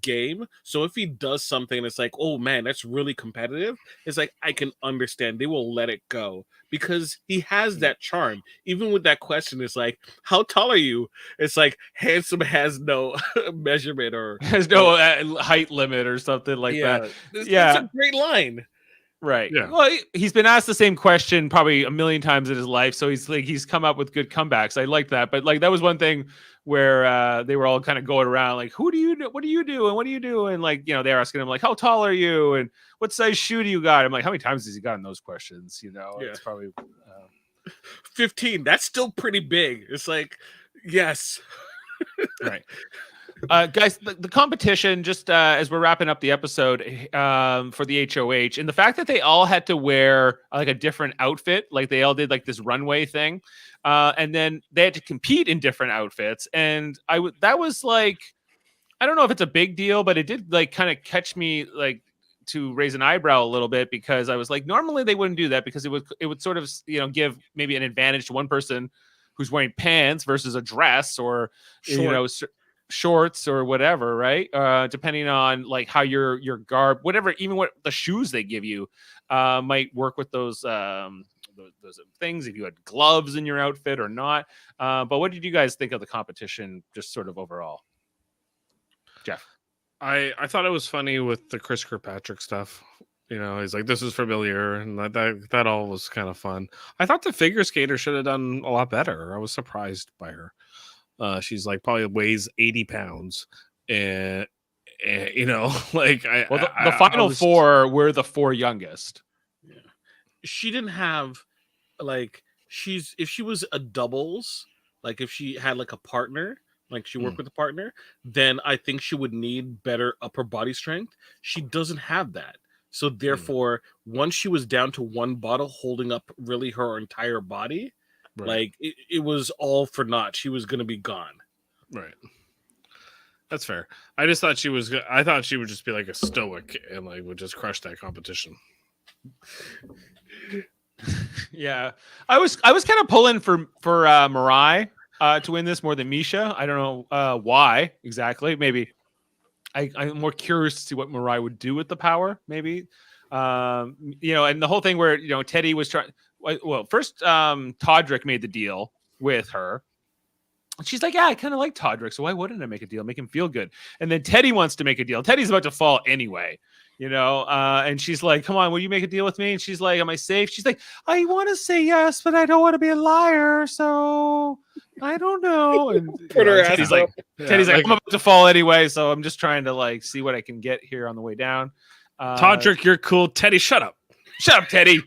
game. So if he does something and it's like, oh man, that's really competitive, it's like I can understand. They will let it go because he has that charm. Even with that question, it's like, how tall are you? It's like handsome has no measurement or has no height limit or something like that. It's a great line. Right. Yeah. Well, he's been asked the same question probably a million times in his life, so he's come up with good comebacks. I like that, but like that was one thing where they were all kind of going around like, "Who do you do? What do you do? And what do you do?" And like they're asking him like, "How tall are you? And what size shoe do you got?" I'm like, "How many times has he gotten those questions?" It's probably 15. That's still pretty big. It's like, yes, right. Guys, the competition, just as we're wrapping up the episode for the HOH, and the fact that they all had to wear like a different outfit, like they all did like this runway thing, and then they had to compete in different outfits, and that was like, I don't know if it's a big deal, but it did like kind of catch me like to raise an eyebrow a little bit, because I was like, normally they wouldn't do that, because it would sort of give maybe an advantage to one person who's wearing pants versus a dress or shorts or whatever, right? Depending on like how your garb, whatever, even what the shoes they give you might work with those things, if you had gloves in your outfit or not. But what did you guys think of the competition, just sort of overall? Jeff? I thought it was funny with the Chris Kirkpatrick stuff. He's like, this is familiar, and that all was kind of fun. I thought the figure skater should have done a lot better. I was surprised by her. She's like probably weighs 80 pounds, and like the final four were the four youngest. Yeah, she didn't have like if she was a doubles, like if she had like a partner, like she worked with a partner, then I think she would need better upper body strength. She doesn't have that. So therefore, once she was down to one bottle holding up really her entire body, like it was all for naught. She was going to be gone. Right. That's fair. I just thought I thought she would just be like a stoic and like would just crush that competition. Yeah. I was kind of pulling for Mirai to win this more than Misha. I don't know why exactly. Maybe I'm more curious to see what Mirai would do with the power, maybe. And the whole thing where, Teddy was trying. Well, first, Todrick made the deal with her. She's like, yeah, I kind of like Todrick, so why wouldn't I make a deal? Make him feel good. And then Teddy wants to make a deal. Teddy's about to fall anyway, and she's like, come on, will you make a deal with me? And she's like, am I safe? She's like, I want to say yes, but I don't want to be a liar, so I don't know. And Teddy's like, I'm about to fall anyway, so I'm just trying to like see what I can get here on the way down. Todrick, you're cool. Teddy, shut up. Shut up, Teddy.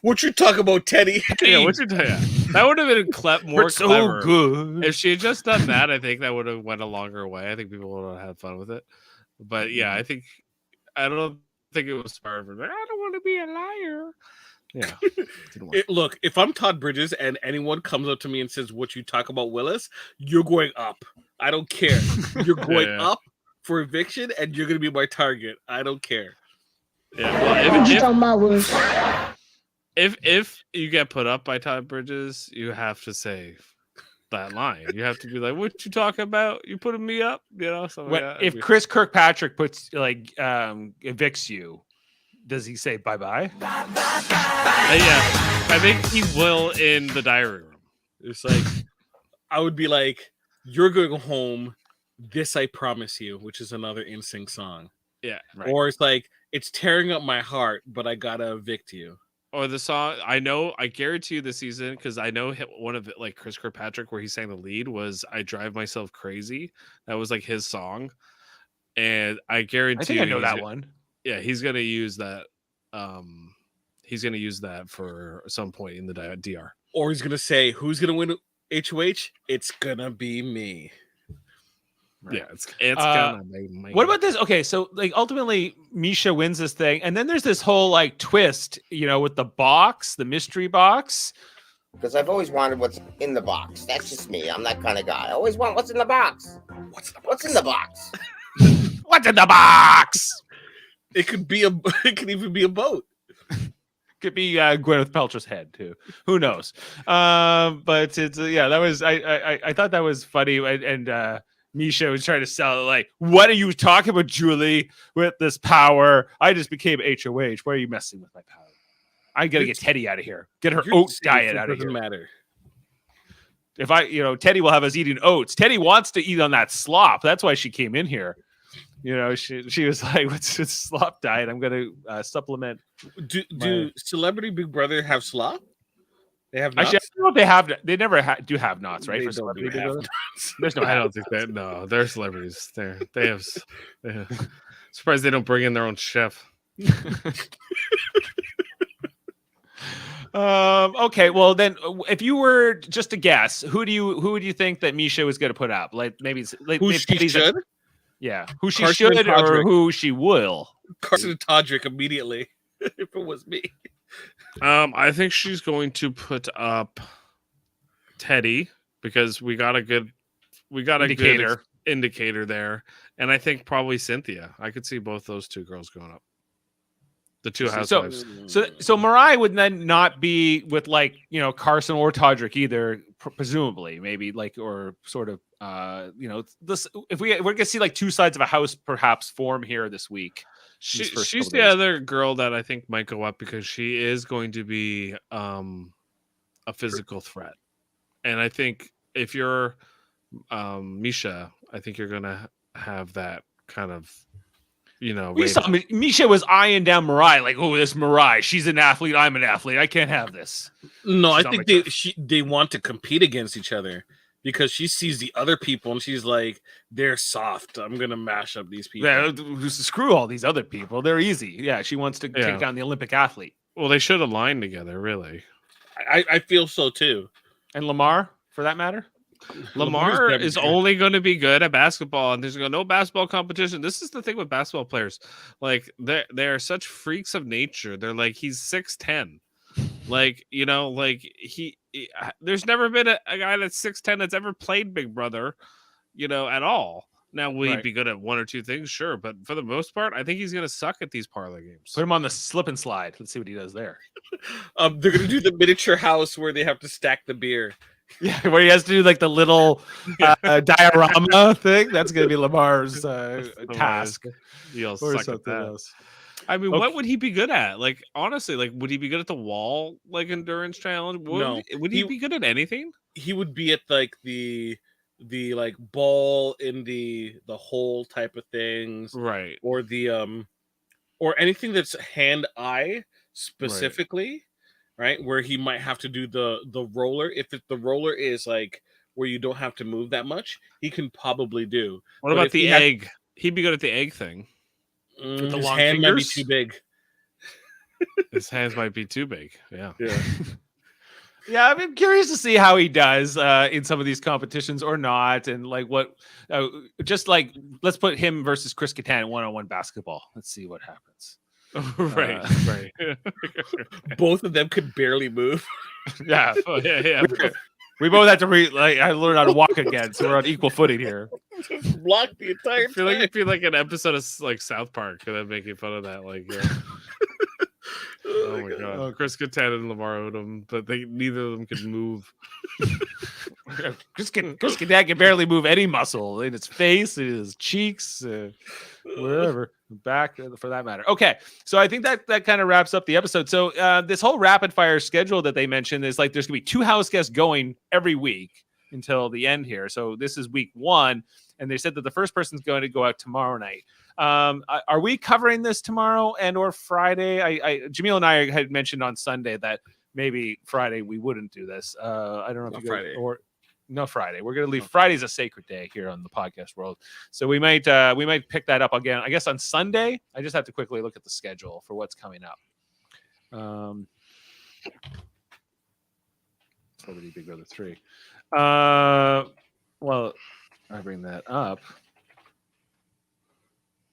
What you talk about, Teddy? Yeah, that would have been more so clever. Good. If she had just done that, I think that would have went a longer way. I think people would have had fun with it. But yeah, I don't think it was smart. I don't want to be a liar. Yeah. Look, if I'm Todd Bridges and anyone comes up to me and says, what you talk about, Willis, you're going up. I don't care. You're going up for eviction, and you're gonna be my target. I don't care. Yeah. Well, Put you on my worst. if you get put up by Todd Bridges, you have to say that line. You have to be like, "What you talking about? You putting me up?" You know. So If Chris Kirkpatrick puts evicts you, does he say bye bye? Yeah, I think he will in the diary room. It's like I would be like, "You're going home. This I promise you," which is another NSYNC song. Yeah. Right. Or it's like, "It's tearing up my heart, but I gotta evict you." Or the song I guarantee you this season, because I know one of it, like Chris Kirkpatrick, where he sang the lead, was "I Drive Myself Crazy." That was like his song, and I guarantee I think I know that one. Yeah, he's gonna use that. He's gonna use that for some point in the DR. Or he's gonna say, "Who's gonna win HOH? It's gonna be me." Right. Yeah, it's gonna be me. What about this? Okay, so like ultimately Misha wins this thing, and then there's this whole like twist, with the box, the mystery box. Because I've always wanted what's in the box. That's just me. I'm that kind of guy. I always want what's in the box. What's in the box? What's in the box? It could be it could even be a boat. Could be Gwyneth Paltrow's head too. Who knows? But it's that was I thought that was funny, and Misha was trying to sell it like, "What are you talking about, Julie? With this power, I just became HOH. Why are you messing with my power? I gotta get Teddy out of here. Get her oat diet out of here. Doesn't matter. If Teddy will have us eating oats. Teddy wants to eat on that slop. That's why she came in here. She was like, "What's this slop diet? I'm gonna supplement." Do Celebrity Big Brother have slop? They have knots? Actually, I don't know if they have. They never do have knots, right? They For don't Celebrity do Big have Brother? knots. There's no. I don't think that. No, they're celebrities. They have. Surprised they don't bring in their own chef. Okay, well then, if you were just to guess, who do you think that Misha was going to put up? Like maybe who she should? Yeah, who she Carson should or who she will. Carson and Todrick immediately. If it was me. I think she's going to put up Teddy because we got a good indicator there, and I think probably Cynthia. I could see both those two girls going up. The two housewives. So Mariah would then not be with Carson or Todrick either, presumably, maybe or sort of this. If we're gonna see two sides of a house perhaps form here this week. She's the other girl that I think might go up because she is going to be a physical threat, and I think if you're Misha, I think you're gonna have that kind of. We saw Misha was eyeing down Mariah like, "Oh, this Mariah, she's an athlete. I'm an athlete. I can't have this." No, I think they want to compete against each other because she sees the other people and she's like, "They're soft. I'm gonna mash up these people." Yeah, screw all these other people. They're easy. Yeah, she wants to take down the Olympic athlete. Well, they should align together, really. I feel so too. And Lamar, for that matter. Lamar is only going to be good at basketball, and there's no basketball competition. This is the thing with basketball players. Like they're such freaks of nature. They're like, he's 6'10". There's never been a guy that's 6'10" that's ever played Big Brother, at all. Now, will he be good at one or two things? Sure. But for the most part, I think he's going to suck at these parlor games. Put him on the slip and slide. Let's see what he does there. They're going to do the miniature house where they have to stack the beer. Yeah, where he has to do the little diorama thing. That's going to be Lamar's task. He'll suck at that. Else. I mean, what would he be good at? Honestly, would he be good at the wall endurance challenge? Would he be good at anything? He would be at the ball in the hole type of things, right? Or or anything that's hand eye specifically. Right, where he might have to do the roller. If the roller is where you don't have to move that much, he can probably do. What about the egg? He'd be good at the egg thing. With the his long hand fingers? might be too big. His hands might be too big. Yeah. Yeah, I'm curious to see how he does in some of these competitions or not, and what. Let's put him versus Chris Kattan in one-on-one basketball. Let's see what happens. Right. Both of them could barely move. Yeah. We both have to I learned how to walk again, so we're on equal footing here. Just block the entire I feel like an episode of like South Park, and I'm making fun of that. Like, oh my god, Chris Kattan and Lamar Odom, but neither of them could move. Chris Kattan can barely move any muscle in his face, in his cheeks, wherever, back for that matter. Okay, so I think that kind of wraps up the episode. So this whole rapid fire schedule that they mentioned is like there's gonna be 2 house guests going every week until the end here. So this is week 1, and they said that the first person's going to go out tomorrow night. Are we covering this tomorrow and or Friday? Jaemeel and I had mentioned on Sunday that maybe Friday we wouldn't do this. I don't know if Friday. No Friday. We're going to leave. Friday's a sacred day here on the podcast world, so we might pick that up again. I guess on Sunday. I just have to quickly look at the schedule for what's coming up. Celebrity Big Brother 3. Well, I bring that up.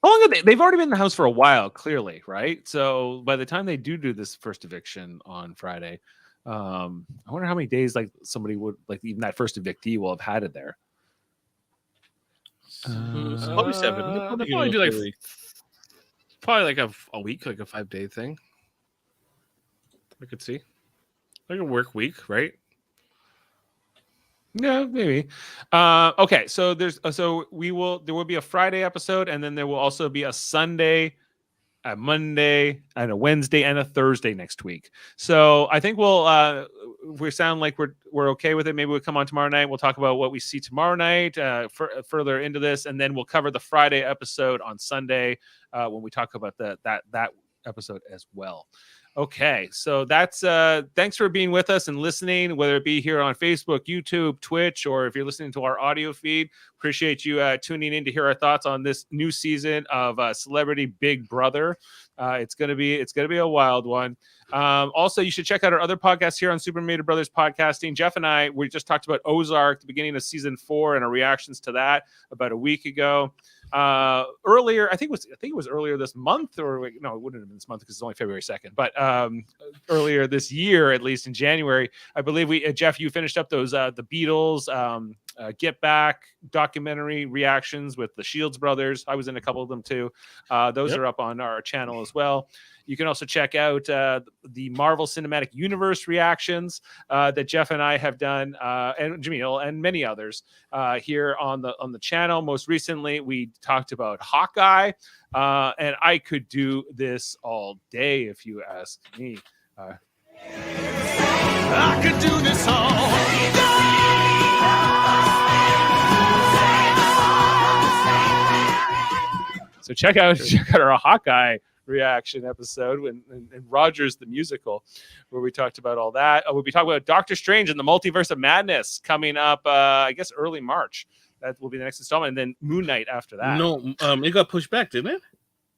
How long have they've already been in the house for a while, clearly, right? So by the time they do this first eviction on Friday, I wonder how many days like somebody would like even that first evictee will have had it there. Probably 7. They'll probably do like probably like a week, like a 5-day thing. I could see like a work week, right? Yeah, maybe. Okay, so there will be a Friday episode, and then there will also be a Sunday, a Monday, and a Wednesday and a Thursday next week. So I think we sound like we're okay with it. Maybe we'll come on tomorrow night. We'll talk about what we see tomorrow night, further into this, and then we'll cover the Friday episode on Sunday when we talk about that episode as well. Okay, so that's thanks for being with us and listening, whether it be here on Facebook, YouTube, Twitch, or if you're listening to our audio feed. Appreciate you tuning in to hear our thoughts on this new season of Celebrity Big Brother. It's gonna be a wild one. Also, you should check out our other podcasts here on Super Mader Brothers Podcasting. Jeff and I, we just talked about Ozark, the beginning of season 4, and our reactions to that about a week ago. Earlier, I think it was earlier this month, or no, it wouldn't have been this month because it's only February 2nd, but earlier this year, at least in January, I believe Jeff, you finished up those the Beatles Get Back documentary reactions with the Shields brothers. I was in a couple of them too. Those are up on our channel as well. You can also check out the Marvel Cinematic Universe reactions that Jeff and I have done, and Jaemeel and many others here on the channel. Most recently, we talked about Hawkeye, and I could do this all day if you ask me. I could do this all day. So check out our Hawkeye reaction episode and Rogers the musical, where we talked about all that. We'll be talking about Doctor Strange and the Multiverse of Madness coming up, I guess early March. That will be the next installment, and then Moon Knight after that. No, it got pushed back, didn't it?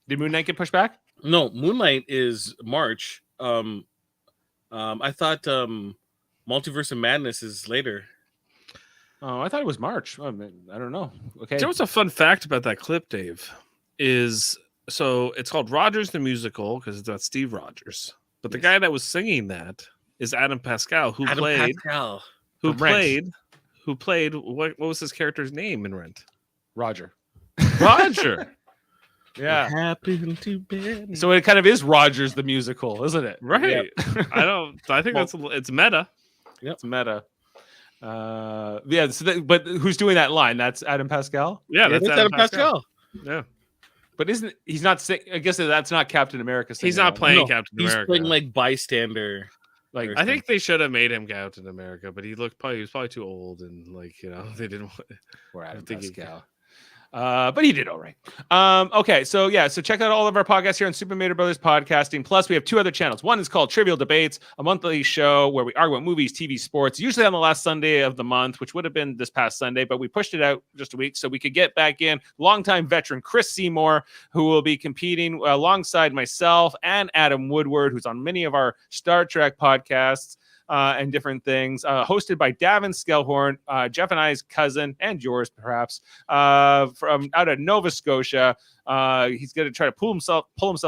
Did Moon Knight get pushed back? No, Moon Knight is March. I thought Multiverse of Madness is later. Oh, I thought it was March. I don't know. Okay. You know what's a fun fact about that clip, Dave? So it's called Rogers the Musical because it's about Steve Rogers. But the guy that was singing that is Adam Pascal, who played what was his character's name in Rent? Roger. Yeah. Happened to be. So it kind of is Rogers the musical, isn't it? Right. Yep. I think it's meta. Yep. It's meta. Yeah. But who's doing that line? That's Adam Pascal. Yeah, that's Adam Pascal. Yeah. But he's not? I guess that's not Captain America. He's not playing Captain America. He's playing like bystander. Like I think they should have made him Captain America, but he was probably too old, and they didn't want. Or Adam Pascal. But he did all right. Okay, so check out all of our podcasts here on Super Mader Brothers Podcasting. Plus, we have 2 other channels. One is called Trivial Debates, a monthly show where we argue about movies, TV, sports, usually on the last Sunday of the month, which would have been this past Sunday, but we pushed it out just a week so we could get back in longtime veteran Chris Seymour, who will be competing alongside myself and Adam Woodward, who's on many of our Star Trek podcasts. And different things, hosted by Davin Skellhorn, Jeff and I's cousin, and yours perhaps, from out of Nova Scotia. He's going to try to pull himself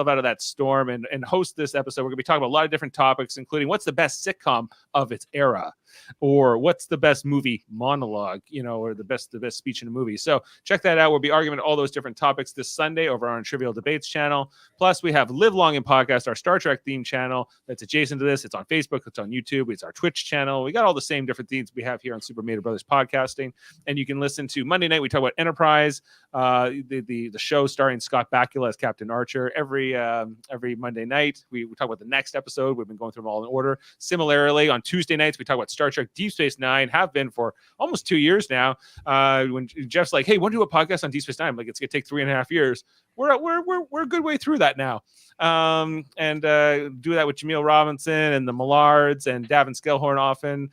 out of that storm and host this episode. We're going to be talking about a lot of different topics, including what's the best sitcom of its era, or what's the best movie monologue, or the best speech in a movie. So check that out. We'll be arguing all those different topics this Sunday over on Trivial Debates channel. Plus, we have Live Long and Podcast, our Star Trek theme channel that's adjacent to this. It's on Facebook, it's on YouTube, it's our Twitch channel. We got all the same different themes we have here on Super Mader Brothers Podcasting. And you can listen to Monday night. We talk about Enterprise, the show starring Scott Bakula as Captain Archer. Every Monday night, we talk about the next episode. We've been going through them all in order. Similarly, on Tuesday nights, we talk about Star Trek Deep Space Nine, have been for almost 2 years now. When Jeff's like, hey, want to do a podcast on Deep Space Nine? I'm like, it's going to take 3.5 years. We're a good way through that now. And do that with Jaemeel Robinson and the Millards and Davin Skellhorn often.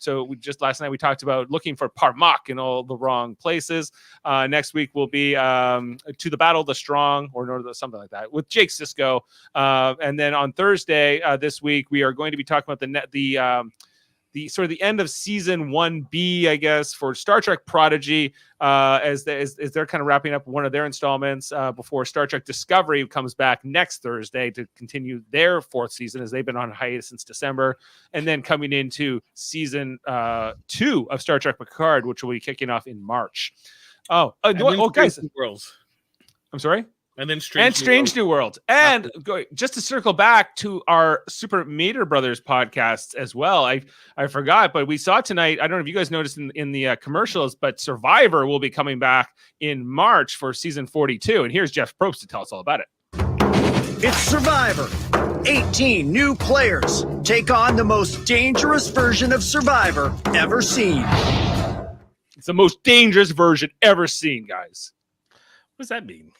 So just last night we talked about looking for Parmak in all the wrong places. Next week will be To the Battle of the Strong, or something like that, with Jake Sisko. And then on Thursday this week we are going to be talking about the sort of the end of season 1B, I guess, for Star Trek Prodigy, as they're kind of wrapping up one of their installments before Star Trek Discovery comes back next Thursday to continue their 4th season, as they've been on hiatus since December, and then coming into season 2 of Star Trek Picard, which will be kicking off in March. Guys, Worlds. I'm sorry. And then Strange New World. And just to circle back to our Super Mader Brothers podcasts as well. I forgot, but we saw tonight, I don't know if you guys noticed in the commercials, but Survivor will be coming back in March for season 42. And here's Jeff Probst to tell us all about it. It's Survivor. 18 new players take on the most dangerous version of Survivor ever seen. It's the most dangerous version ever seen, guys. What does that mean?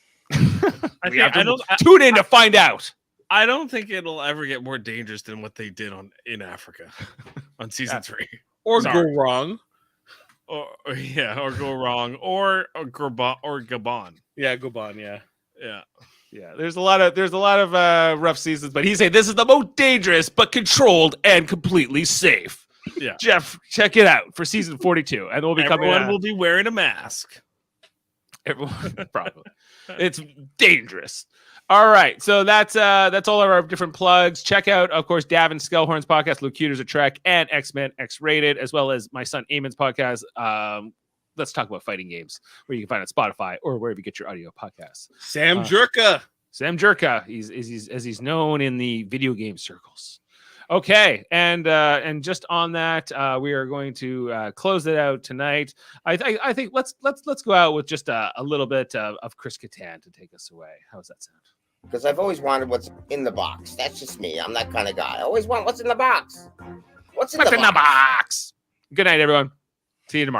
Tune in to find out. I don't think it'll ever get more dangerous than what they did in Africa on season 3. Or go wrong. Or go wrong. Or Gabon. Yeah, Gabon, yeah. Yeah, there's a lot of rough seasons, but he's saying this is the most dangerous but controlled and completely safe. Yeah. Jeff, check it out for season 42. And we'll be Everyone will be wearing a mask. Everyone, probably. It's dangerous. All right, so that's all of our different plugs. Check out, of course, Davin Skellhorn's podcast, Locutors of Trek, and X-Men X-Rated, as well as my son Eamon's podcast, Let's Talk About Fighting Games, where you can find it on Spotify or wherever you get your audio podcasts. Sam Jerka. Sam Jerka, he's known in the video game circles. Okay, and just on that, we are going to close it out tonight. I think let's go out with just a little bit of Chris Kattan to take us away. How does that sound? Because I've always wanted what's in the box. That's just me. I'm that kind of guy. I always want what's in the box. What's in the box? Good night, everyone. See you tomorrow.